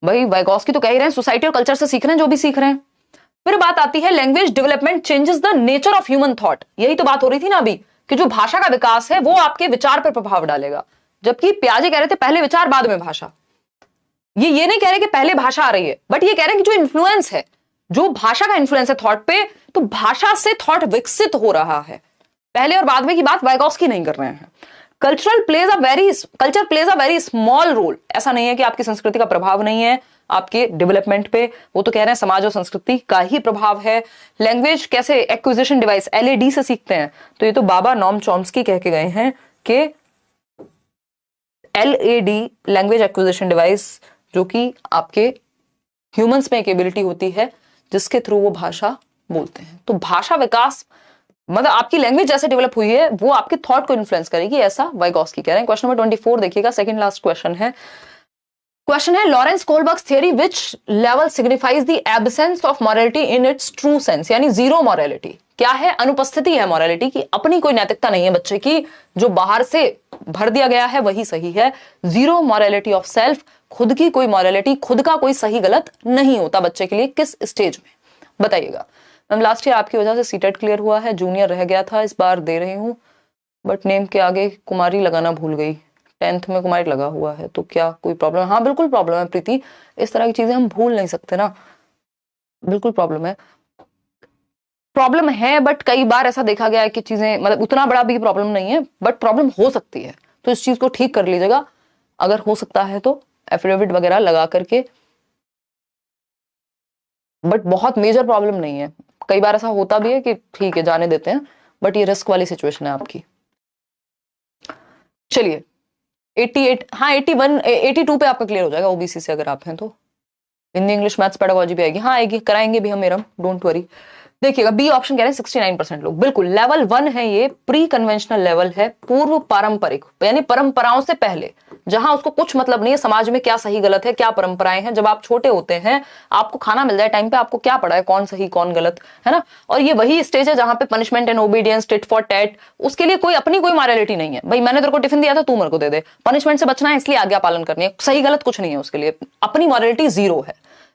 भाई वाइगॉस्की तो कह ही रहे हैं सोसाइटी और कल्चर से सीख रहे हैं जो भी सीख रहे हैं। फिर बात आती है language development changes the nature of human thought. यही तो बात हो रही थी ना अभी, कि जो भाषा का विकास है वो आपके विचार पर प्रभाव डालेगा, जबकि पियाजे कह रहे थे पहले विचार बाद में भाषा। ये नहीं कह रहे कि पहले भाषा आ रही है, बट ये कह रहे हैं कि जो इन्फ्लुएंस है, जो भाषा का इन्फ्लुएंस है थॉट पे, तो भाषा से थॉट विकसित हो रहा है। पहले और बाद में की बात वाइगॉस्की नहीं कर रहे हैं। Culture plays a very small role. ऐसा नहीं है कि आपकी संस्कृति का प्रभाव नहीं है आपके डेवलपमेंट पे, वो तो कह रहे हैं समाज और संस्कृति का ही प्रभाव है। लैंग्वेज कैसे एक्विजिशन डिवाइस, LAD से सीखते हैं, तो ये तो बाबा नॉम चॉम्स्की कह के गए हैं कि LAD लैंग्वेज एक्विजिशन डिवाइस, जो कि आपके ह्यूमंस में एक एबिलिटी होती है जिसके थ्रू वो भाषा बोलते हैं। तो भाषा विकास मतलब आपकी लैंग्वेज जैसे डेवलप हुई है वो आपके थॉट को इन्फ्लुएंस करेगी, ऐसा वाइगॉस्की कह रहे हैं। क्वेश्चन नंबर 24 देखिएगा, सेकंड लास्ट क्वेश्चन है Lawrence Kohlberg's theory which level signifies the absence of morality in its true sense, यानी जीरो मॉरलिटी। क्या है? अनुपस्थिति है मॉरलिटी की, अपनी कोई नैतिकता नहीं है बच्चे की, जो बाहर से भर दिया गया है वही सही है। जीरो मॉरलिटी ऑफ सेल्फ, खुद की कोई मॉरलिटी, खुद का कोई सही गलत नहीं होता बच्चे के लिए। किस स्टेज में बताइएगा? मैम लास्ट ईयर आपकी वजह से सीटेट क्लियर हुआ है, जूनियर रह गया था, इस बार दे रही हूँ, बट नेम के आगे कुमारी लगाना भूल गई। 10th में कुमारी लगा हुआ है, तो क्या कोई प्रॉब्लम है? हाँ बिल्कुल प्रॉब्लम है प्रीति, इस तरह की चीजें हम भूल नहीं सकते ना, बिल्कुल प्रॉब्लम है, बट कई बार ऐसा देखा गया है कि चीजें मतलब उतना बड़ा भी प्रॉब्लम नहीं है, बट प्रॉब्लम हो सकती है, तो इस चीज को ठीक कर लीजिएगा। अगर हो सकता है तो एफिडेविट वगैरह लगा करके, बट बहुत मेजर प्रॉब्लम नहीं है। कई बार ऐसा होता भी है कि ठीक है जाने देते हैं, बट ये रिस्क वाली सिचुएशन है आपकी। चलिए 88, हाँ 81, 82 पे आपका क्लियर हो जाएगा ओबीसी से अगर आप हैं तो। हिंदी इंग्लिश मैथ्स पेडागोजी भी आएगी, हाँ आएगी, कराएंगे भी हम मेरम, डोंट वरी। देखिएगा बी ऑप्शन कह रहे हैं 69% लोग, बिल्कुल लेवल 1 है, ये प्री कन्वेंशनल लेवल है, पूर्व पारंपरिक, यानी परंपराओं से पहले, जहां उसको कुछ मतलब नहीं है समाज में क्या सही गलत है, क्या परंपराएं हैं। जब आप छोटे होते हैं आपको खाना मिल जाए टाइम पे, आपको क्या पड़ा है कौन सही कौन गलत, है ना। और ये वही स्टेज है जहां पे punishment and obedience, tit for TET, उसके लिए कोई अपनी कोई मॉरलिटी नहीं है। भाई मैंने तेरे को टिफिन दिया था तू मेरे को दे दे, पनिशमेंट से बचना है इसलिए आज्ञा पालन करनी है, सही गलत कुछ नहीं है उसके लिए, अपनी मॉरलिटी जीरो है।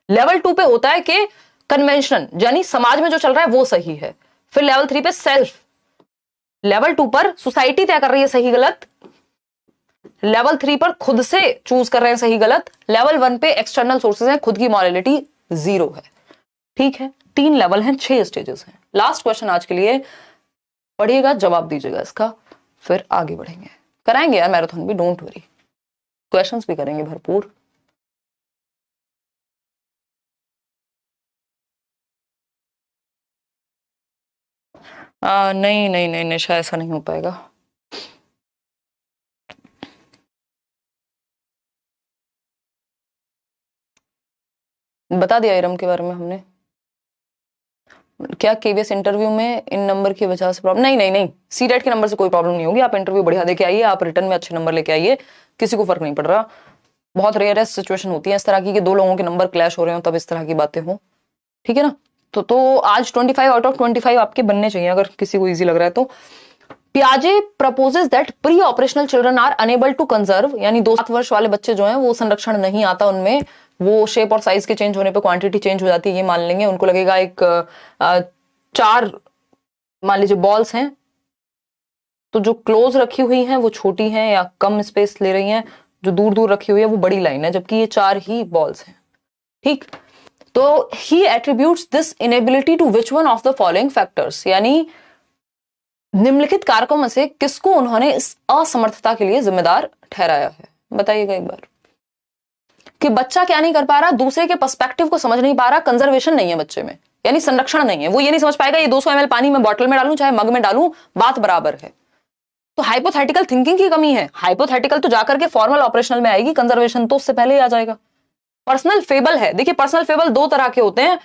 लेवल 2 पे होता है कि कन्वेंशन, यानी समाज में जो चल रहा है वो सही है। फिर लेवल 3 पे सेल्फ, लेवल 2 पर सोसाइटी तय कर रही है सही गलत, लेवल 3 पर खुद से चूज कर रहे हैं सही गलत, लेवल 1 पे एक्सटर्नल सोर्सेज हैं, खुद की मॉरलिटी जीरो है। ठीक है, 3 लेवल हैं, 6 स्टेजेस हैं। लास्ट क्वेश्चन आज के लिए पढ़िएगा, जवाब दीजिएगा इसका, फिर आगे बढ़ेंगे। कराएंगे यार मैराथन भी, डोंट वरी, क्वेश्चंस भी करेंगे भरपूर। नहीं नहीं नहीं नहीं, शायद ऐसा नहीं हो पाएगा। बता दिया इरम के बारे में हमने। क्या केवीएस इंटरव्यू में इन नंबर की वजह से प्रॉब्लम? नहीं नहीं नहीं, सीटेट के नंबर से कोई प्रॉब्लम नहीं होगी। आप इंटरव्यू बढ़िया देके आइए, आप रिटर्न में अच्छे नंबर लेके आइए, किसी को फर्क नहीं पड़ रहा। बहुत रेयरेस्ट सिचुएशन होती है इस तरह की कि दो लोगों के नंबर क्लैश हो रहे हो तब इस तरह की बातें हो, ठीक है ना। तो आज 25 आउट ऑफ 25 आपके बनने चाहिए अगर किसी को इजी लग रहा है तो। पियाजे proposes that preoperational children are unable to conserve, यानी 2-7 वर्ष वाले बच्चे जो हैं वो संरक्षण नहीं आता उनमें, वो शेप और साइज के चेंज होने पे क्वांटिटी चेंज हो जाती है, ये मान लेंगे। उनको लगेगा एक 4 मान लीजिए बॉल्स हैं, तो जो क्लोज रखी हुई हैं वो छोटी हैं या कम स्पेस ले रही हैं, जो दूर दूर रखी हुई है वो बड़ी लाइन है, जबकि ये 4 ही बॉल्स हैं, ठीक। तो he attributes this inability to which one of the following factors, यानी निम्नलिखित कारकों में से किसको उन्होंने इस असमर्थता के लिए जिम्मेदार ठहराया है? बताइएगा एक बार। कि बच्चा क्या नहीं कर पा रहा? दूसरे के पर्सपेक्टिव को समझ नहीं पा रहा, कंजर्वेशन नहीं है बच्चे में, यानी संरक्षण नहीं है। वो ये नहीं समझ पाएगा ये 200 ml पानी में बॉटल में डालूं चाहे मग में डालूं, बात बराबर है। तो हाइपोथेटिकल थिंकिंग की कमी है। हाइपोथेटिकल तो जाकर के फॉर्मल ऑपरेशनल में आएगी, कंजर्वेशन तो उससे पहले ही आ जाएगा। पर्सनल फेबल है। देखिए पर्सनल फेबल 2 तरह के होते हैं।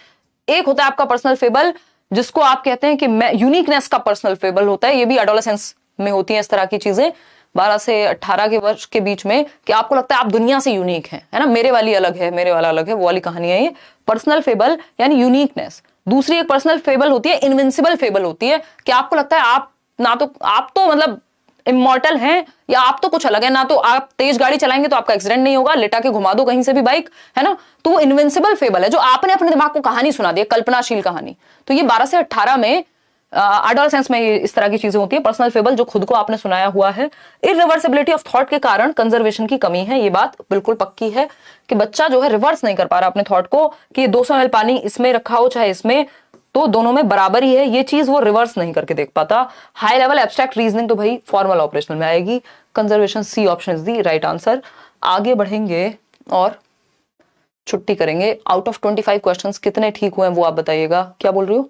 एक होता है आपका पर्सनल फेबल जिसको आप कहते हैं कि मैं यूनिकनेस का पर्सनल फेबल होता है, ये भी एडोलेसेंस में होती है इस तरह की चीजें, 12 से 18 के वर्ष के बीच में, कि आपको लगता है आप दुनिया से यूनिक हैं, है ना, मेरे वाली अलग है, मेरे वाला अलग है, वो वाली कहानी है ये पर्सनल फेबल यानी यूनिकनेस। दूसरी एक पर्सनल फेबल होती है इनविंसिबल फेबल होती है, कि आपको लगता है आप तो मतलब इमॉर्टल हैं, या आप तो कुछ अलग है ना, तो आप तेज गाड़ी चलाएंगे तो आपका एक्सीडेंट नहीं होगा, लेटा के घुमा दो कहीं से भी बाइक, है ना। तो वो इनविंसिबल फेबल है जो आपने अपने दिमाग को कहानी सुना दी, कल्पनाशील कहानी। तो ये 12 से 18 में एडोलेसेंस में इस तरह की चीजें होती है, पर्सनल फेबल जो खुद को आपने सुनाया हुआ है। इरिवर्सिबिलिटी ऑफ थॉट के कारण कंजर्वेशन की कमी है, ये बात बिल्कुल पक्की है कि बच्चा जो है रिवर्स नहीं कर पा रहा अपने थॉट को, कि 200 ml पानी इसमें रखा हो चाहे इसमें, तो दोनों में बराबर ही है, ये चीज वो रिवर्स नहीं करके देख पाता। हाई लेवल एब्स्ट्रैक्ट रीजनिंग तो भाई फॉर्मल ऑपरेशनल में आएगी। Conservation C option is the right answer. आगे बढ़ेंगे और छुट्टी करेंगे। आउट ऑफ 25 क्वेश्चंस कितने ठीक हुए हैं वो आप बताइएगा। क्या बोल रही हो?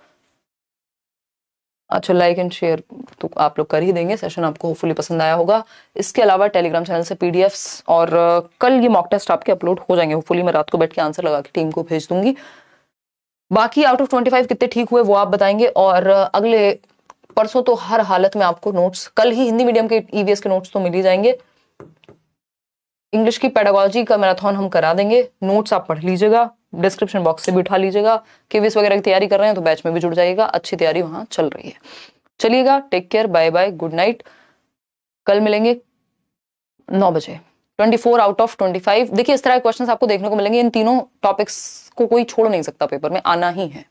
अच्छा, लाइक एंड शेयर तो आप लोग कर ही देंगे, सेशन आपको होपफुली पसंद आया होगा। इसके अलावा टेलीग्राम चैनल से पीडीएफ्स और कल ये मॉक टेस्ट आपके अपलोड हो जाएंगे होपफुली। मैं रात को बैठ के आंसर लगा के टीम को भेज दूंगी। बाकी आउट ऑफ 25 कितने ठीक हुए वो आप बताएंगे। और अगले परसों तो हर हालत में आपको नोट्स, कल ही हिंदी मीडियम के ईवीएस के नोट्स तो मिल ही जाएंगे। इंग्लिश की पेडागोजी का मैराथन हम करा देंगे, नोट्स आप पढ़ लीजिएगा, डिस्क्रिप्शन बॉक्स से भी उठा लीजिएगा। केवीएस वगैरह की तैयारी कर रहे हैं तो बैच में भी जुड़ जाइएगा, अच्छी तैयारी वहां चल रही है। चलिएगा, take care, bye bye, good night. कल मिलेंगे 9 बजे। 24 आउट ऑफ 25। देखिए इस तरह के क्वेश्चंस आपको देखने को मिलेंगे, इन तीनों टॉपिक्स को कोई छोड़ नहीं सकता, पेपर में आना ही है।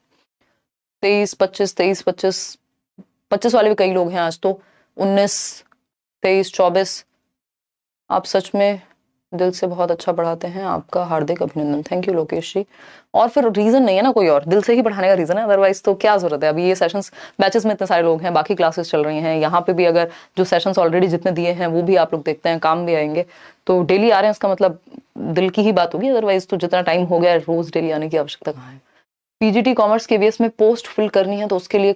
23, 25, 23, 25, 25 वाले भी कई लोग हैं आज तो। 19, 23, 24 आप सच में दिल से बहुत अच्छा पढ़ाते हैं, आपका हार्दिक अभिनंदन। थैंक यू लोकेश जी। और फिर रीजन नहीं है ना कोई और, दिल से ही पढ़ाने का रीजन है, अदरवाइज तो क्या जरूरत है। अभी ये सेशंस बैचेस में इतने सारे लोग हैं, बाकी क्लासेस चल रही हैं, यहाँ पे भी अगर जो सेशंस ऑलरेडी जितने दिए हैं वो भी आप लोग देखते हैं, काम भी आएंगे, तो डेली आ रहे हैं इसका मतलब दिल की ही बात होगी। अदरवाइज तो जितना टाइम हो गया रोज डेली आने की आवश्यकता कहाँ है। पीजीटी कॉमर्स केवीएस में पोस्ट फिल करनी है तो उसके लिए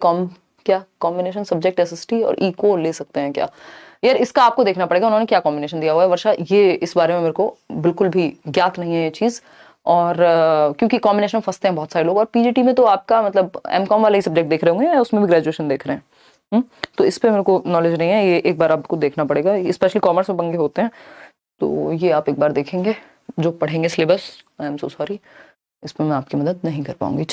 क्या कॉम्बिनेशन सब्जेक्ट एसएसटी और इको ले सकते हैं क्या? यार इसका आपको देखना पड़ेगा उन्होंने क्या कॉम्बिनेशन दिया हुआ है वर्षा, ये इस बारे में मेरे को बिल्कुल भी ज्ञात नहीं है ये चीज। और क्योंकि कॉम्बिनेशन फंसते हैं बहुत सारे लोग। और पीजीटी में तो आपका मतलब एमकॉम वाले ही सब्जेक्ट देख रहे होंगे या उसमें भी ग्रेजुएशन देख रहे हैं, तो इस पे मेरे को नॉलेज नहीं है, ये एक बार आपको देखना पड़ेगा। स्पेशली कॉमर्स में पंगे होते हैं, तो ये आप एक बार देखेंगे जो पढ़ेंगे syllabus. I am so sorry, इसमें मैं आपकी मदद नहीं कर पाऊंगी।